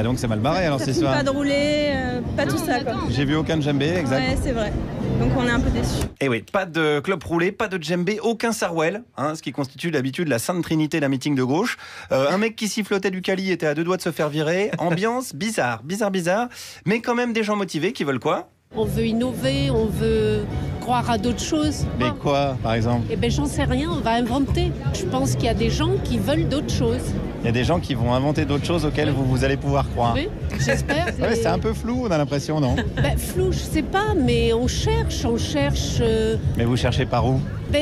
Donc c'est mal barré alors c'est ça. Pas de rouler, pas tout ça quoi. J'ai vu aucun djembé, exact. Ouais c'est vrai. Donc on est un peu déçus. Et oui, pas de club roulé, pas de djembé, aucun sarwell, ce qui constitue d'habitude la sainte trinité d'un meeting de gauche. Un mec qui sifflotait du Cali était à deux doigts de se faire virer. Ambiance bizarre, mais quand même des gens motivés qui veulent quoi? On veut innover, on veut croire à d'autres choses. Mais quoi, par exemple? J'en sais rien, on va inventer. Je pense qu'il y a des gens qui veulent d'autres choses. Il y a des gens qui vont inventer d'autres choses auxquelles vous allez pouvoir croire. Oui, j'espère. C'est un peu flou, on a l'impression, non? Flou, je sais pas, mais on cherche. Mais vous cherchez par où?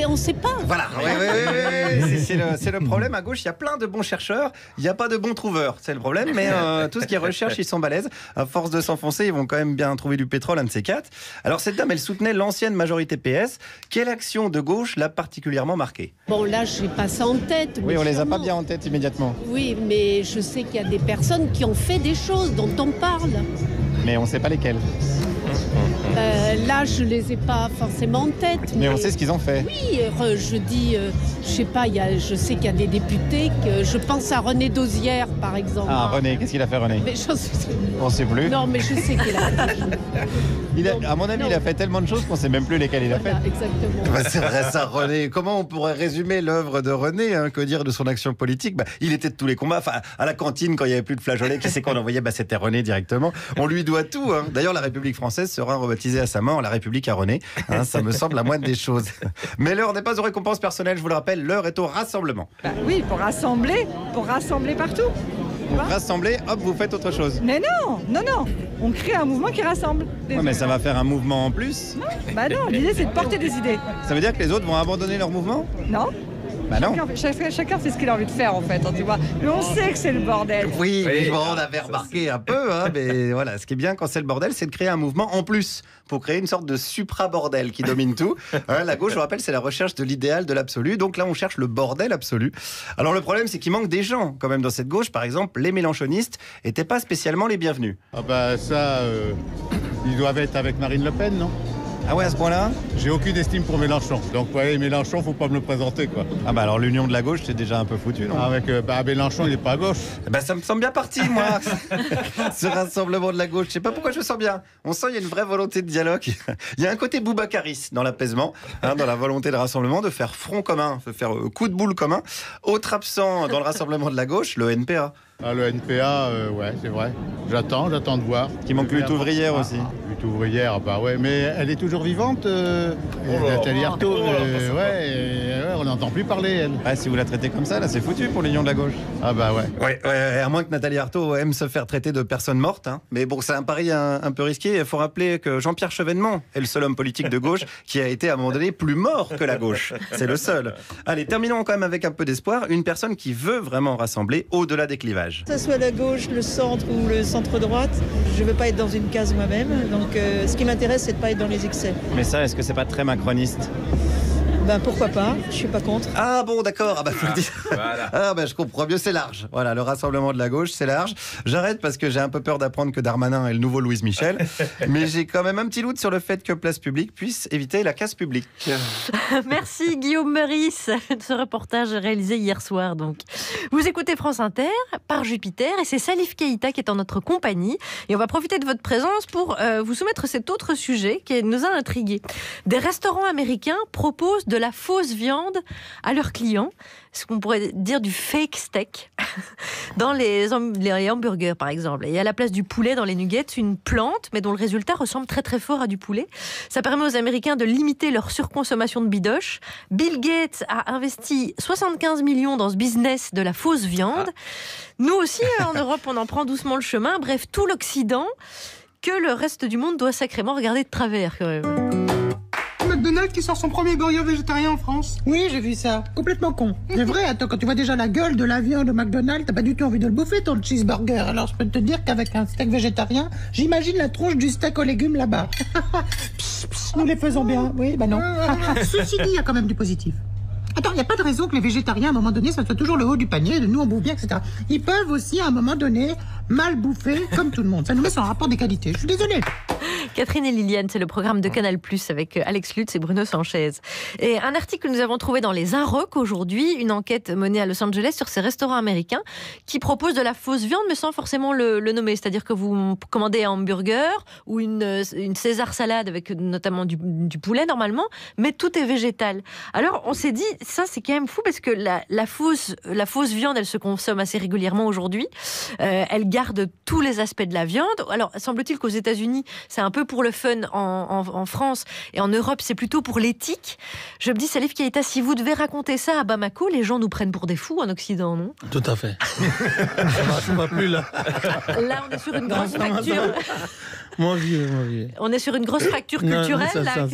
On ne sait pas. Voilà, oui. C'est le problème. À gauche, il y a plein de bons chercheurs, il n'y a pas de bons trouveurs. C'est le problème, mais tout ce qui est recherche, ils sont balèzes. À force de s'enfoncer, ils vont quand même bien trouver du pétrole, un de ces quatre. Alors, cette dame, elle soutenait l'ancienne majorité PS. Quelle action de gauche l'a particulièrement marquée? Là, je n'ai pas ça en tête. Oui, on les a pas bien en tête immédiatement. Oui, mais je sais qu'il y a des personnes qui ont fait des choses dont on parle. Mais on ne sait pas lesquelles. Là, je les ai pas forcément en tête. Mais on sait ce qu'ils ont fait. Oui, je dis, je sais pas, je sais qu'il y a des députés, je pense à René Dosière, par exemple. Ah, René, qu'est-ce qu'il a fait, René? On ne sait plus. Non, mais je sais qu'il a fait. À mon avis, il a fait tellement de choses qu'on ne sait même plus lesquelles il a fait. Exactement. C'est vrai ça, René. Comment on pourrait résumer l'œuvre de René? Que dire de son action politique? Il était de tous les combats. À la cantine, quand il n'y avait plus de flageolets, qui c'est qu'on envoyait? C'était René directement. On lui doit tout. D'ailleurs, la République française sera rebaptisée à sa mort la République à René. Ça me semble la moindre des choses. Mais l'heure n'est pas aux récompenses personnelles, je vous le rappelle, l'heure est au rassemblement. Oui, pour rassembler partout. Vous rassemblez, hop, vous faites autre chose. Mais non, on crée un mouvement qui rassemble. Mais ça va faire un mouvement en plus. Non, l'idée c'est de porter des idées. Ça veut dire que les autres vont abandonner leur mouvement? Non. Bah non. Chacun fait ce qu'il a envie de faire en fait, hein, tu vois. Mais on sait que c'est le bordel. Oui, bon, on avait remarqué un peu, hein, mais voilà, ce qui est bien quand c'est le bordel, c'est de créer un mouvement en plus pour créer une sorte de supra-bordel qui domine tout. La gauche, je vous rappelle, c'est la recherche de l'idéal, de l'absolu. Donc là, on cherche le bordel absolu. Alors le problème, c'est qu'il manque des gens quand même dans cette gauche. Par exemple, les mélenchonistes n'étaient pas spécialement les bienvenus. Ah bah ça, ils doivent être avec Marine Le Pen, non ? Ah ouais, à ce point-là ? J'ai aucune estime pour Mélenchon. Donc ouais, Mélenchon, faut pas me le présenter, quoi. Ah bah alors l'union de la gauche, c'est déjà un peu foutu, non ? Avec Mélenchon, il est pas à gauche. Bah ça me semble bien parti, moi, ce rassemblement de la gauche. Je sais pas pourquoi je me sens bien. On sent qu'il y a une vraie volonté de dialogue. Il y a un côté Boubacaris dans l'apaisement, hein, dans la volonté de rassemblement, de faire front commun, de faire coup de boule commun. Autre absent dans le rassemblement de la gauche, le NPA. Ah, le NPA, ouais, c'est vrai. J'attends de voir. Qui manque lutte ouvrière aussi. Lutte ouvrière, bah ouais, mais elle est toujours vivante, Nathalie Arthaud. On n'entend plus parler, elle. Ah, si vous la traitez comme ça, là, c'est foutu pour l'union de la gauche. Ah bah ouais. Ouais, à moins que Nathalie Arthaud aime se faire traiter de personne morte. Hein. Mais bon, c'est un pari un peu risqué. Il faut rappeler que Jean-Pierre Chevènement est le seul homme politique de gauche qui a été à un moment donné plus mort que la gauche. C'est le seul. Allez, terminons quand même avec un peu d'espoir. Une personne qui veut vraiment rassembler au-delà des clivages. Que ce soit la gauche, le centre ou le centre-droite, je ne veux pas être dans une case moi-même. Donc ce qui m'intéresse, c'est de ne pas être dans les excès. Mais ça, est-ce que c'est pas très macroniste ? Ben pourquoi pas, je suis pas contre. Ah bon, d'accord, ah bah faut le dire. Voilà. Ah bah je comprends mieux, c'est large. Voilà, le rassemblement de la gauche, c'est large. J'arrête parce que j'ai un peu peur d'apprendre que Darmanin est le nouveau Louise Michel. Mais j'ai quand même un petit doute sur le fait que Place Publique puisse éviter la casse publique. Merci Guillaume Meurice de ce reportage réalisé hier soir. Donc, vous écoutez France Inter par Jupiter et c'est Salif Keïta qui est en notre compagnie. Et on va profiter de votre présence pour vous soumettre cet autre sujet qui nous a intrigués. Des restaurants américains proposent de la fausse viande à leurs clients, ce qu'on pourrait dire du fake steak, dans les hamburgers par exemple. Et à la place du poulet dans les nuggets, une plante, mais dont le résultat ressemble très très fort à du poulet. Ça permet aux Américains de limiter leur surconsommation de bidoche. Bill Gates a investi 75 millions dans ce business de la fausse viande. Nous aussi, en Europe, on en prend doucement le chemin. Bref, tout l'Occident, que le reste du monde doit sacrément regarder de travers quand même. McDonald's qui sort son premier burger végétarien en France. Oui, j'ai vu ça. Complètement con. C'est vrai, attends, quand tu vois déjà la gueule de la viande au McDonald's, t'as pas du tout envie de le bouffer, ton cheeseburger. Alors je peux te dire qu'avec un steak végétarien, j'imagine la tronche du steak aux légumes là-bas. Nous les faisons bien. Oui, bah non. Ceci dit, il y a quand même du positif. Attends, il n'y a pas de raison que les végétariens, à un moment donné, ça soit toujours le haut du panier, nous on bouffe bien, etc. Ils peuvent aussi, à un moment donné, mal bouffer, comme tout le monde. Ça nous met sur un rapport d'égalité. Je suis désolée. Catherine et Liliane, c'est le programme de Canal+, avec Alex Lutz et Bruno Sanchez. Et un article que nous avons trouvé dans les Inrocks aujourd'hui, une enquête menée à Los Angeles sur ces restaurants américains qui proposent de la fausse viande, mais sans forcément le nommer. C'est-à-dire que vous commandez un hamburger ou une César salade avec notamment du poulet normalement, mais tout est végétal. Alors on s'est dit, ça c'est quand même fou parce que la fausse viande, elle se consomme assez régulièrement aujourd'hui. Elle garde tous les aspects de la viande. Alors semble-t-il qu'aux États-Unis, c'est un peu pour le fun en France, et en Europe, c'est plutôt pour l'éthique. Je me dis, Salif Keïta, si vous devez raconter ça à Bamako, les gens nous prennent pour des fous en Occident, non ? Tout à fait. Ça va plus là. Là, on est sur une grosse fracture. Mon vieux. On est sur une grosse fracture culturelle, non, là.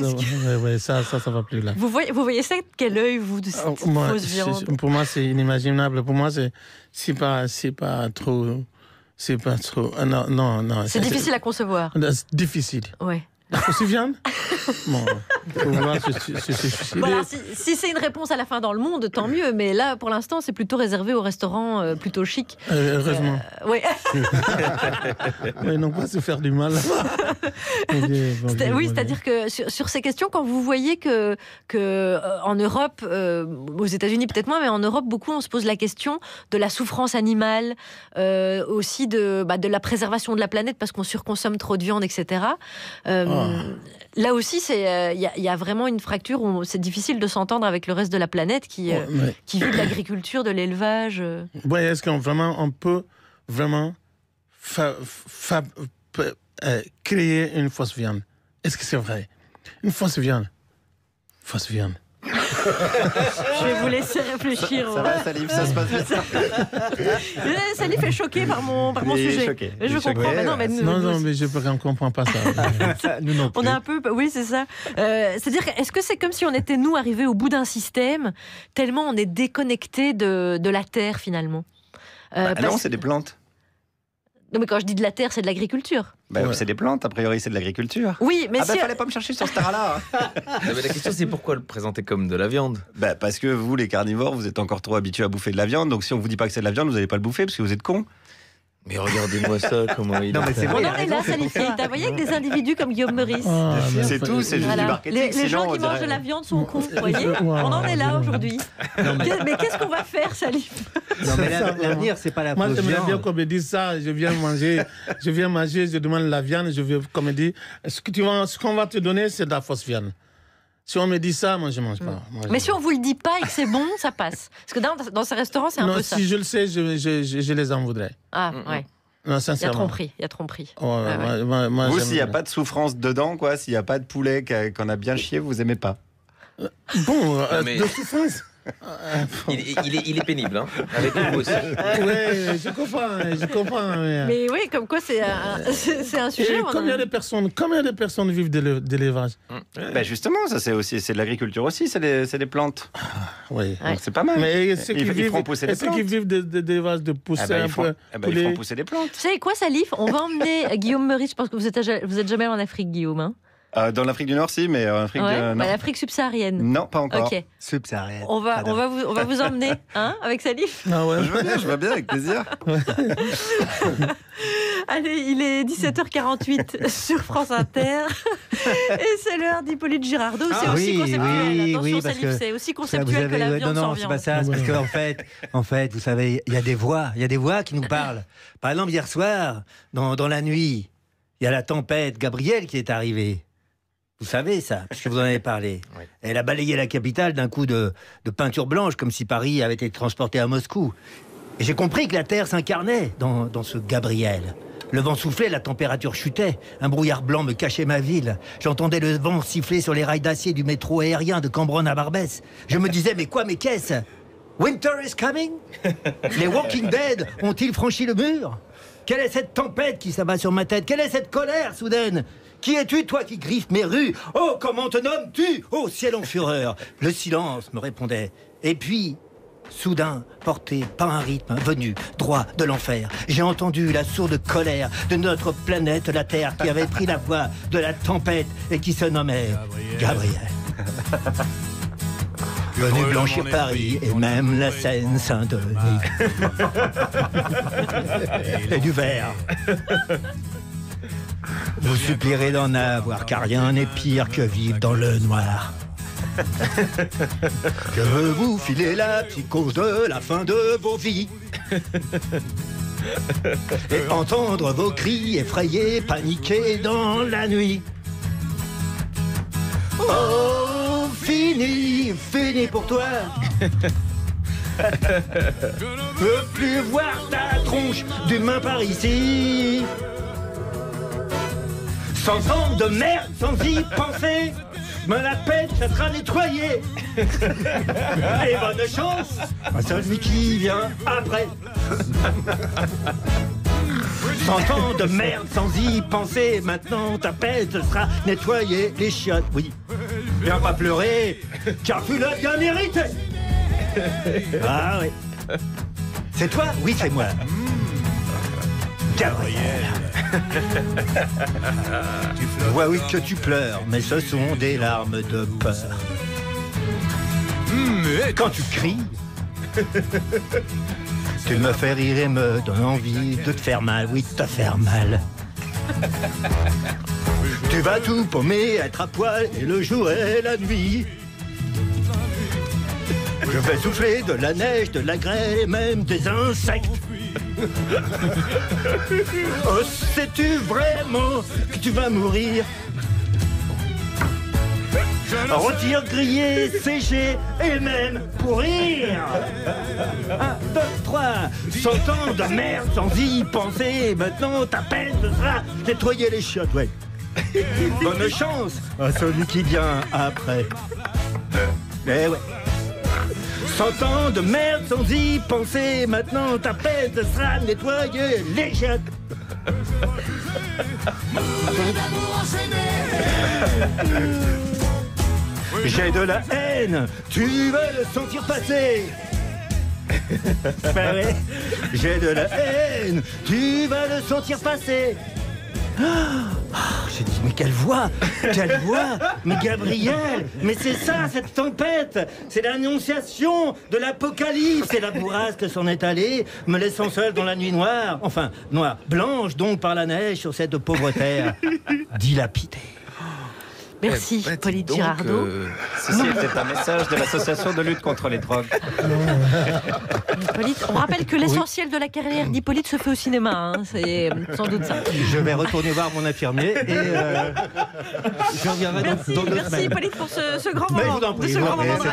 Ça va plus là. Vous voyez ça de quel œil, vous, de cette fausse viande ? Pour moi, c'est inimaginable. Pour moi, c'est pas trop. C'est pas trop. Non. C'est difficile à concevoir. C'est difficile. Ouais. La fausse viande ? Bon, pour moi, c'est voilà, si c'est une réponse à la fin dans le monde, tant mieux. Mais là, pour l'instant, c'est plutôt réservé aux restaurants plutôt chics. Heureusement. Oui. Mais non pas se faire du mal. Oui, c'est-à-dire que sur ces questions, quand vous voyez que en Europe, aux États-Unis peut-être moins, mais en Europe, beaucoup, on se pose la question de la souffrance animale, aussi de la préservation de la planète parce qu'on surconsomme trop de viande, etc. Là aussi, il y a vraiment une fracture où c'est difficile de s'entendre avec le reste de la planète qui vit de l'agriculture, de l'élevage. Oui, est-ce qu'on peut vraiment créer une fausse viande ? Est-ce que c'est vrai ? Une fausse viande. Fausse viande. Je vais vous laisser réfléchir. Ça va, Salif, ça se passe bien. Salif est choqué par mon Il est sujet. choqué. Mais je comprends. Mais Non, mais je ne comprends pas ça. Nous non plus. On a un peu, oui, c'est ça. C'est-à-dire, est-ce que c'est comme si on était nous arrivés au bout d'un système tellement on est déconnecté de la terre finalement? Non, c'est des plantes. Non, mais quand je dis de la terre, c'est de l'agriculture. C'est des plantes, a priori, c'est de l'agriculture. Oui, mais fallait pas me chercher sur ce terrain-là. Mais la question, c'est pourquoi le présenter comme de la viande? Parce que vous, les carnivores, vous êtes encore trop habitués à bouffer de la viande. Donc si on vous dit pas que c'est de la viande, vous n'allez pas le bouffer parce que vous êtes cons. Mais regardez-moi ça, comment il Non, mais c'est vrai, On en est là, Salif Keita. T'as voyé avec des individus comme Guillaume Meurice. C'est tout, c'est juste du marketing. Les gens qui mangent de la viande sont cons, vous voyez. On en est là aujourd'hui. Mais qu'est-ce qu'on va faire, Salif? Non, mais l'avenir, c'est pas la Moi, fausse j'aimerais bien viande. qu'on me dise ça. Je viens manger, je demande la viande, je veux qu'on me dise ce qu'on va te donner, c'est de la fausse viande. Si on me dit ça, moi, je ne mange pas. Mais si on vous le dit pas et que c'est bon, ça passe. Parce que dans ces restaurants, c'est un peu ça. Si je le sais, je les en voudrais. Ah, ouais. Non, sincèrement. Il y a tromperie. Moi, vous, s'il n'y a pas de souffrance dedans, quoi, s'il n'y a pas de poulet qu'on a bien chié, vous aimez pas? Bon, de souffrance. Il est pénible, hein, avec nous aussi. Oui, je comprends. Mais oui, comme quoi c'est un sujet. Et combien de personnes vivent d'élevage? Justement, ça c'est de l'agriculture aussi, c'est des plantes. Oui. Donc c'est pas mal. Mais ceux qui vivent d'élevage de poussins, ils font pousser des plantes. Vous savez quoi, Salif? On va emmener Guillaume Meurice. Je pense que vous êtes jamais allé en Afrique, Guillaume. Hein? Dans l'Afrique du Nord, si, mais en Afrique l'Afrique subsaharienne. Non, pas encore. Ok. Subsaharienne. On va vous emmener, hein, avec Salif. Ah ouais. Je veux bien, avec plaisir. Allez, il est 17h48 sur France Inter. Et c'est l'heure d'Hippolyte Girardot. C'est aussi conceptuel. Attention, Salif, c'est aussi conceptuel que la viande sans Non, c'est viande. pas ça. C'est parce qu'en fait, vous savez, il y a des voix qui nous parlent. Par exemple, hier soir, dans la nuit, il y a la tempête Gabrielle qui est arrivée. Vous savez ça, parce que vous en avez parlé. Oui. Elle a balayé la capitale d'un coup de peinture blanche, comme si Paris avait été transporté à Moscou. Et j'ai compris que la Terre s'incarnait dans ce Gabriel. Le vent soufflait, la température chutait. Un brouillard blanc me cachait ma ville. J'entendais le vent siffler sur les rails d'acier du métro aérien de Cambronne à Barbès. Je me disais, mais qu'est-ce? Winter is coming? Les Walking Dead ont-ils franchi le mur? Quelle est cette tempête qui s'abat sur ma tête? Quelle est cette colère soudaine? Qui es-tu, toi qui griffes mes rues? Oh, comment te nommes-tu? Oh, ciel en fureur! Le silence me répondait. Et puis, soudain, porté par un rythme venu droit de l'enfer, j'ai entendu la sourde colère de notre planète, la Terre, qui avait pris la voix de la tempête et qui se nommait Gabriel. Venu blanchir Paris et même la Seine-Saint-Denis. Et du verre. Vous supplierez d'en avoir, car rien n'est pire que vivre dans le noir. Je veux vous filer la psychose de la fin de vos vies. Et entendre vos cris effrayés, paniqués dans la nuit. Oh, fini pour toi. Je veux plus voir ta tronche d'humain par ici. Sans ondes de merde, sans y penser, me la pète, ça sera nettoyé. Et bonne chance à celui qui vient après. Sans ondes de merde, sans y penser, maintenant ta pète, ça sera nettoyé. Les chiottes, oui. Viens pas pleurer, car tu l'as bien mérité. Ah oui. C'est toi? Oui, c'est moi. Gabriel. Je vois oui que tu pleures, mais ce sont des larmes de peur. Quand tu cries, tu me fais rire et me donnes envie de te faire mal, oui, de te faire mal. Tu vas tout paumer, être à poil, et le jour et la nuit. Je vais souffler de la neige, de la grêle et même des insectes. Oh, sais-tu vraiment que tu vas mourir? Rôtir, griller, sécher et même pourrir. 1, 2, 3, 100 ans de merde sans y penser. Maintenant ta peine sera nettoyer les chiottes, ouais. Bonne chance à celui qui vient après. Eh ouais. 100 ans de merde sans y penser, maintenant ta pète sera nettoyée, les chiottes. J'ai de la haine, tu vas le sentir passer. Ben ouais, j'ai de la haine, tu vas le sentir passer. J'ai dit, mais quelle voix, mais Gabriel, mais c'est ça, cette tempête, c'est l'annonciation de l'apocalypse, et la bourrasque s'en est allée, me laissant seul dans la nuit noire, enfin, noire, blanche donc par la neige sur cette pauvre terre, dilapidée. Merci, Hippolyte Girardot. Ceci était un message de l'association de lutte contre les drogues. Hippolyte, on rappelle que l'essentiel de la carrière d'Hippolyte se fait au cinéma. Hein. C'est sans doute ça. Je vais retourner voir mon infirmier et je reviendrai dans 2 semaines. Merci Hippolyte pour ce grand moment.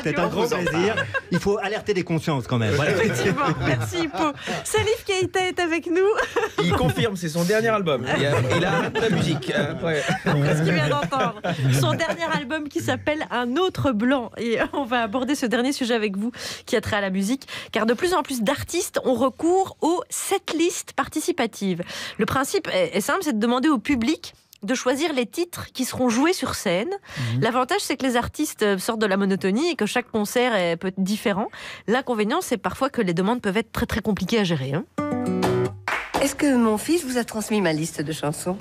C'était un grand plaisir. Il faut alerter les consciences quand même. Voilà. Effectivement. Merci Hippo. Salif Keïta est avec nous. Il confirme, c'est son dernier album. Il a arrêté la musique. Après ce qu'il vient d'entendre. Son dernier album qui s'appelle Un autre blanc. Et on va aborder ce dernier sujet avec vous qui a trait à la musique, car de plus en plus d'artistes ont recours aux setlists participatives. Le principe est simple, c'est de demander au public de choisir les titres qui seront joués sur scène. L'avantage, c'est que les artistes sortent de la monotonie et que chaque concert est peut être différent. L'inconvénient, c'est parfois que les demandes peuvent être très très compliquées à gérer. Est-ce que mon fils vous a transmis ma liste de chansons ?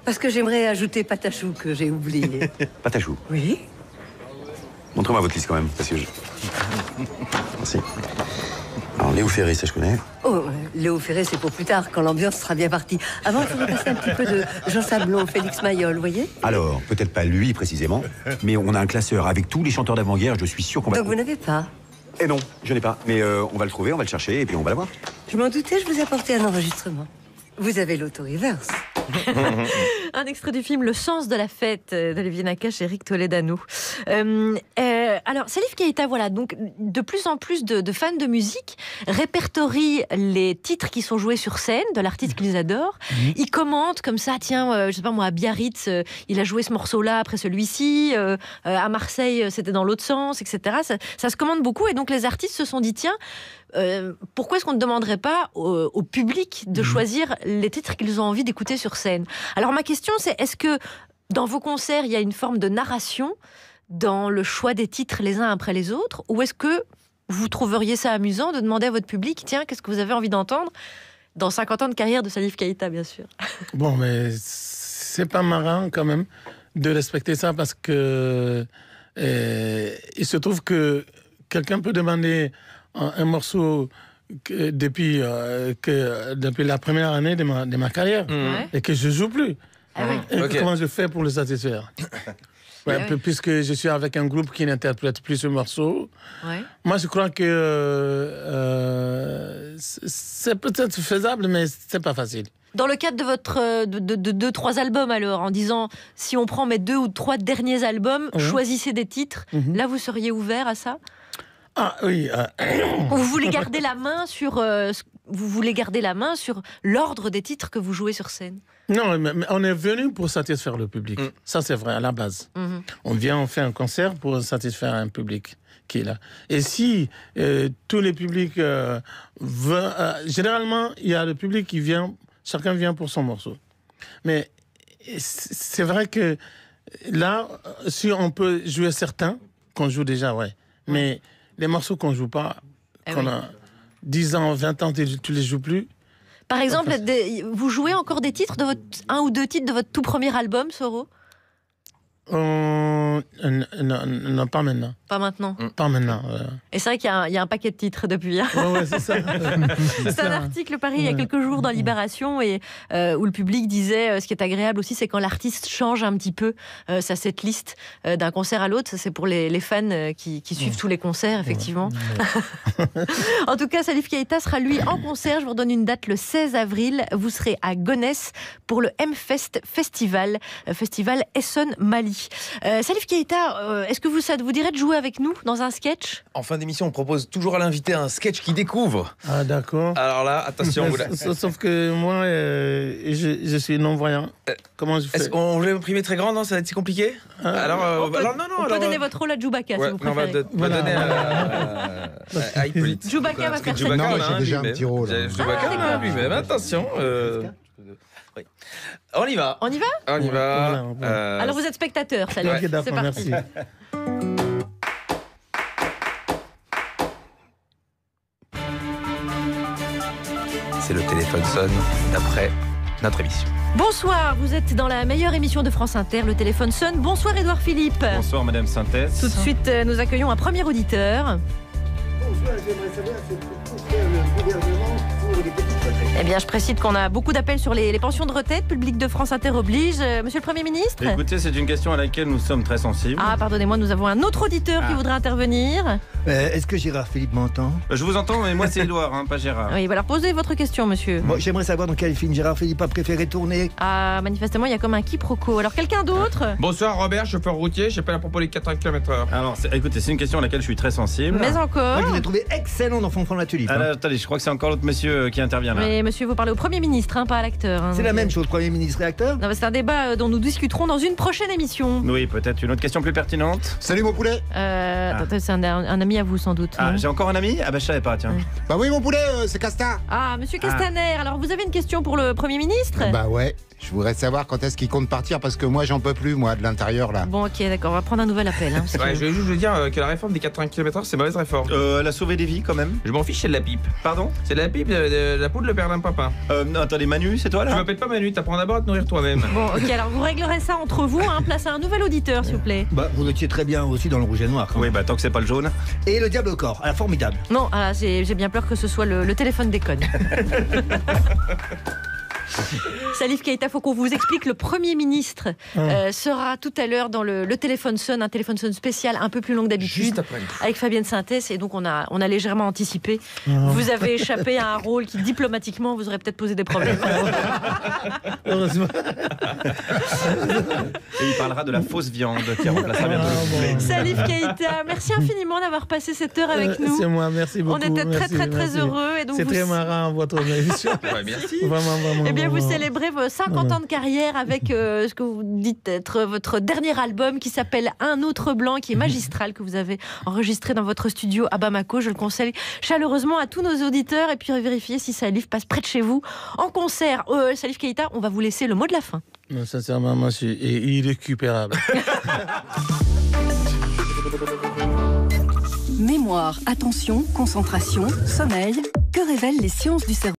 Parce que j'aimerais ajouter Patachou que j'ai oublié. Patachou? Oui. Montrez-moi votre liste quand même, parce que je... Merci. Alors, Léo Ferré, ça je connais. Oh, Léo Ferré, c'est pour plus tard, quand l'ambiance sera bien partie. Avant, il faudrait passer un petit peu de Jean Sablon, Félix Mayol, vous voyez? Alors, peut-être pas lui précisément, mais on a un classeur avec tous les chanteurs d'avant-guerre, je suis sûr qu'on va... Donc vous n'avez pas? Eh non, je n'ai pas, mais on va le trouver, on va le chercher, et puis on va l'avoir. Je m'en doutais, je vous ai apporté un enregistrement. Vous avez l'auto-reverse. Un extrait du film Le sens de la fête d'Olivier Nakache et Eric Toledano. Alors, Salif Keïta, voilà, donc de plus en plus de fans de musique répertorient les titres qui sont joués sur scène de l'artiste qu'ils adorent. Ils commentent comme ça, tiens, je sais pas moi, à Biarritz, il a joué ce morceau-là après celui-ci, à Marseille, c'était dans l'autre sens, etc. Ça se commande beaucoup, et donc les artistes se sont dit, tiens, pourquoi est-ce qu'on ne demanderait pas au public de choisir les titres qu'ils ont envie d'écouter sur scène? Alors ma question, c'est, est-ce que dans vos concerts, il y a une forme de narration dans le choix des titres les uns après les autres, ou est-ce que vous trouveriez ça amusant de demander à votre public, tiens, qu'est-ce que vous avez envie d'entendre dans 50 ans de carrière de Salif Keïta, bien sûr? Bon, mais c'est pas marrant quand même de respecter ça, parce que il se trouve que quelqu'un peut demander un morceau depuis la première année de ma carrière, et que je joue plus. Comment je fais pour le satisfaire? Puisque je suis avec un groupe qui n'interprète plus ce morceau. Moi, je crois que c'est peut-être faisable, mais c'est pas facile. Dans le cadre de votre de 2-3 albums, alors, en disant, si on prend mes 2 ou 3 derniers albums, choisissez des titres, là, vous seriez ouvert à ça? Ah oui. Vous voulez garder la main sur l'ordre des titres que vous jouez sur scène? Non, mais on est venu pour satisfaire le public. Ça, c'est vrai, à la base. On vient, on fait un concert pour satisfaire un public qui est là. Et si tous les publics veulent... généralement, il y a le public qui vient, chacun vient pour son morceau. Mais c'est vrai que là, si on peut jouer certains, qu'on joue déjà, mais les morceaux qu'on joue pas, qu'on a 10 ans, 20 ans, tu les joues plus. Par exemple, vous jouez encore des titres de un ou deux titres de votre tout premier album, Soro? Non, pas maintenant. Pas maintenant. Pas maintenant. Et c'est vrai qu'il y a un paquet de titres depuis. Ouais, c'est ça. C'est un article paru il y a quelques jours dans Libération, et où le public disait, ce qui est agréable aussi, c'est quand l'artiste change un petit peu sa setlist d'un concert à l'autre. Ça, c'est pour les fans qui suivent tous les concerts, effectivement. En tout cas, Salif Keïta sera lui en concert. Je vous redonne une date, le 16 avril. Vous serez à Gonesse pour le M-Fest Festival Essonne Mali. Merci. Salif Keita, est-ce que ça vous dirait de jouer avec nous dans un sketch? En fin d'émission, on propose toujours à l'invité un sketch qui découvre. Ah, d'accord. Alors là, attention. Sauf que moi, je suis non-voyant. Comment je fais? Est-ce qu'on voulait imprimer très grand? Non, ça va être si compliqué. On peut donner votre rôle à Chewbacca, si vous préférez. On va donner à Hippolyte. Chewbacca va faire ça. Non, moi j'ai déjà un petit rôle. Chewbacca lui-même, attention. Oui. On y va. On y va? On y va. Alors vous êtes spectateur, Salif. Ok, d'accord, c'est parti. merci. C'est le téléphone sonne d'après notre émission. Bonsoir, vous êtes dans la meilleure émission de France Inter, le téléphone sonne. Bonsoir Édouard Philippe. Bonsoir Madame Synthèse. Tout de suite, nous accueillons un premier auditeur. Bonsoir, j'aimerais savoir ce que fait le gouvernement pour les petites retraites. Eh bien, je précise qu'on a beaucoup d'appels sur les pensions de retraite. Public de France Inter oblige. Monsieur le Premier ministre? Écoutez, c'est une question à laquelle nous sommes très sensibles. Ah, pardonnez-moi, nous avons un autre auditeur qui voudrait intervenir. Est-ce que Gérard Philippe m'entend? Je vous entends, mais moi c'est Édouard, pas Gérard. Oui, alors posez votre question, monsieur. Moi, j'aimerais savoir dans quel film Gérard Philippe a préféré tourner. Ah, manifestement, il y a comme un quiproquo. Alors, quelqu'un d'autre? Bonsoir Robert, chauffeur routier, j'appelle à propos des 80 km/h. Alors, écoutez, c'est une question à laquelle je suis très sensible. Mais encore? Moi, je l'ai trouvé excellent dans Fonfon la Tulipe. Attendez, je crois que c'est encore l'autre monsieur qui intervient là. Mais monsieur, vous parlez au Premier ministre, pas à l'acteur. C'est la même chose, Premier ministre et acteur? Non, c'est un débat dont nous discuterons dans une prochaine émission. Oui, peut-être une autre question plus pertinente. Salut mon poulet. Attends, c'est un ami à vous sans doute. Ah, j'ai encore un ami? Ah bah je savais pas, tiens. Bah oui mon poulet, c'est Casta. Ah, monsieur Castaner, alors vous avez une question pour le Premier ministre? Bah ouais, je voudrais savoir quand est-ce qu'il compte partir parce que moi j'en peux plus, moi, de l'intérieur là. Bon, ok, d'accord, on va prendre un nouvel appel. Hein, ouais, je vais juste vous dire que la réforme des 80 km/h, c'est mauvaise réforme. Elle a sauvé des vies quand même. Je m'en fiche, c'est de la pipe. Pardon? C'est de la pipe, de la poudre, le père d'un papa. Non, attendez, Manu, c'est toi là? Tu m'appelles pas Manu, t'apprends d'abord à te nourrir toi-même. Bon, ok, alors vous réglerez ça entre vous, hein, placez un nouvel auditeur, s'il vous plaît. Bah, vous étiez très bien aussi dans le rouge et noir. Oui, bah tant que c'est pas le jaune. Et le diable au corps, ah, formidable. Non, ah, j'ai bien peur que ce soit le téléphone déconne. Salif Keita, faut qu'on vous explique. Le Premier ministre sera tout à l'heure dans le téléphone sonne, un téléphone sonne spécial un peu plus long que d'habitude, avec Fabienne Synthèse, et donc on a légèrement anticipé. Vous avez échappé à un rôle qui diplomatiquement vous aurait peut-être posé des problèmes. Heureusement. Et il parlera de la fausse viande qui remplacera bientôt le poulet. Salif Keita, merci infiniment d'avoir passé cette heure avec nous. C'est moi, merci beaucoup. On était très heureux. C'est très marrant votre émission. Ouais, merci. Vraiment. Eh bien, vous célébrez vos 50 ans de carrière avec ce que vous dites être votre dernier album qui s'appelle Un autre blanc, qui est magistral, que vous avez enregistré dans votre studio à Bamako. Je le conseille chaleureusement à tous nos auditeurs, et puis vérifier si Salif passe près de chez vous en concert. Salif Keita, on va vous laisser le mot de la fin. Non, sincèrement, moi, je suis irrécupérable. Mémoire, attention, concentration, sommeil. Que révèlent les sciences du cerveau ?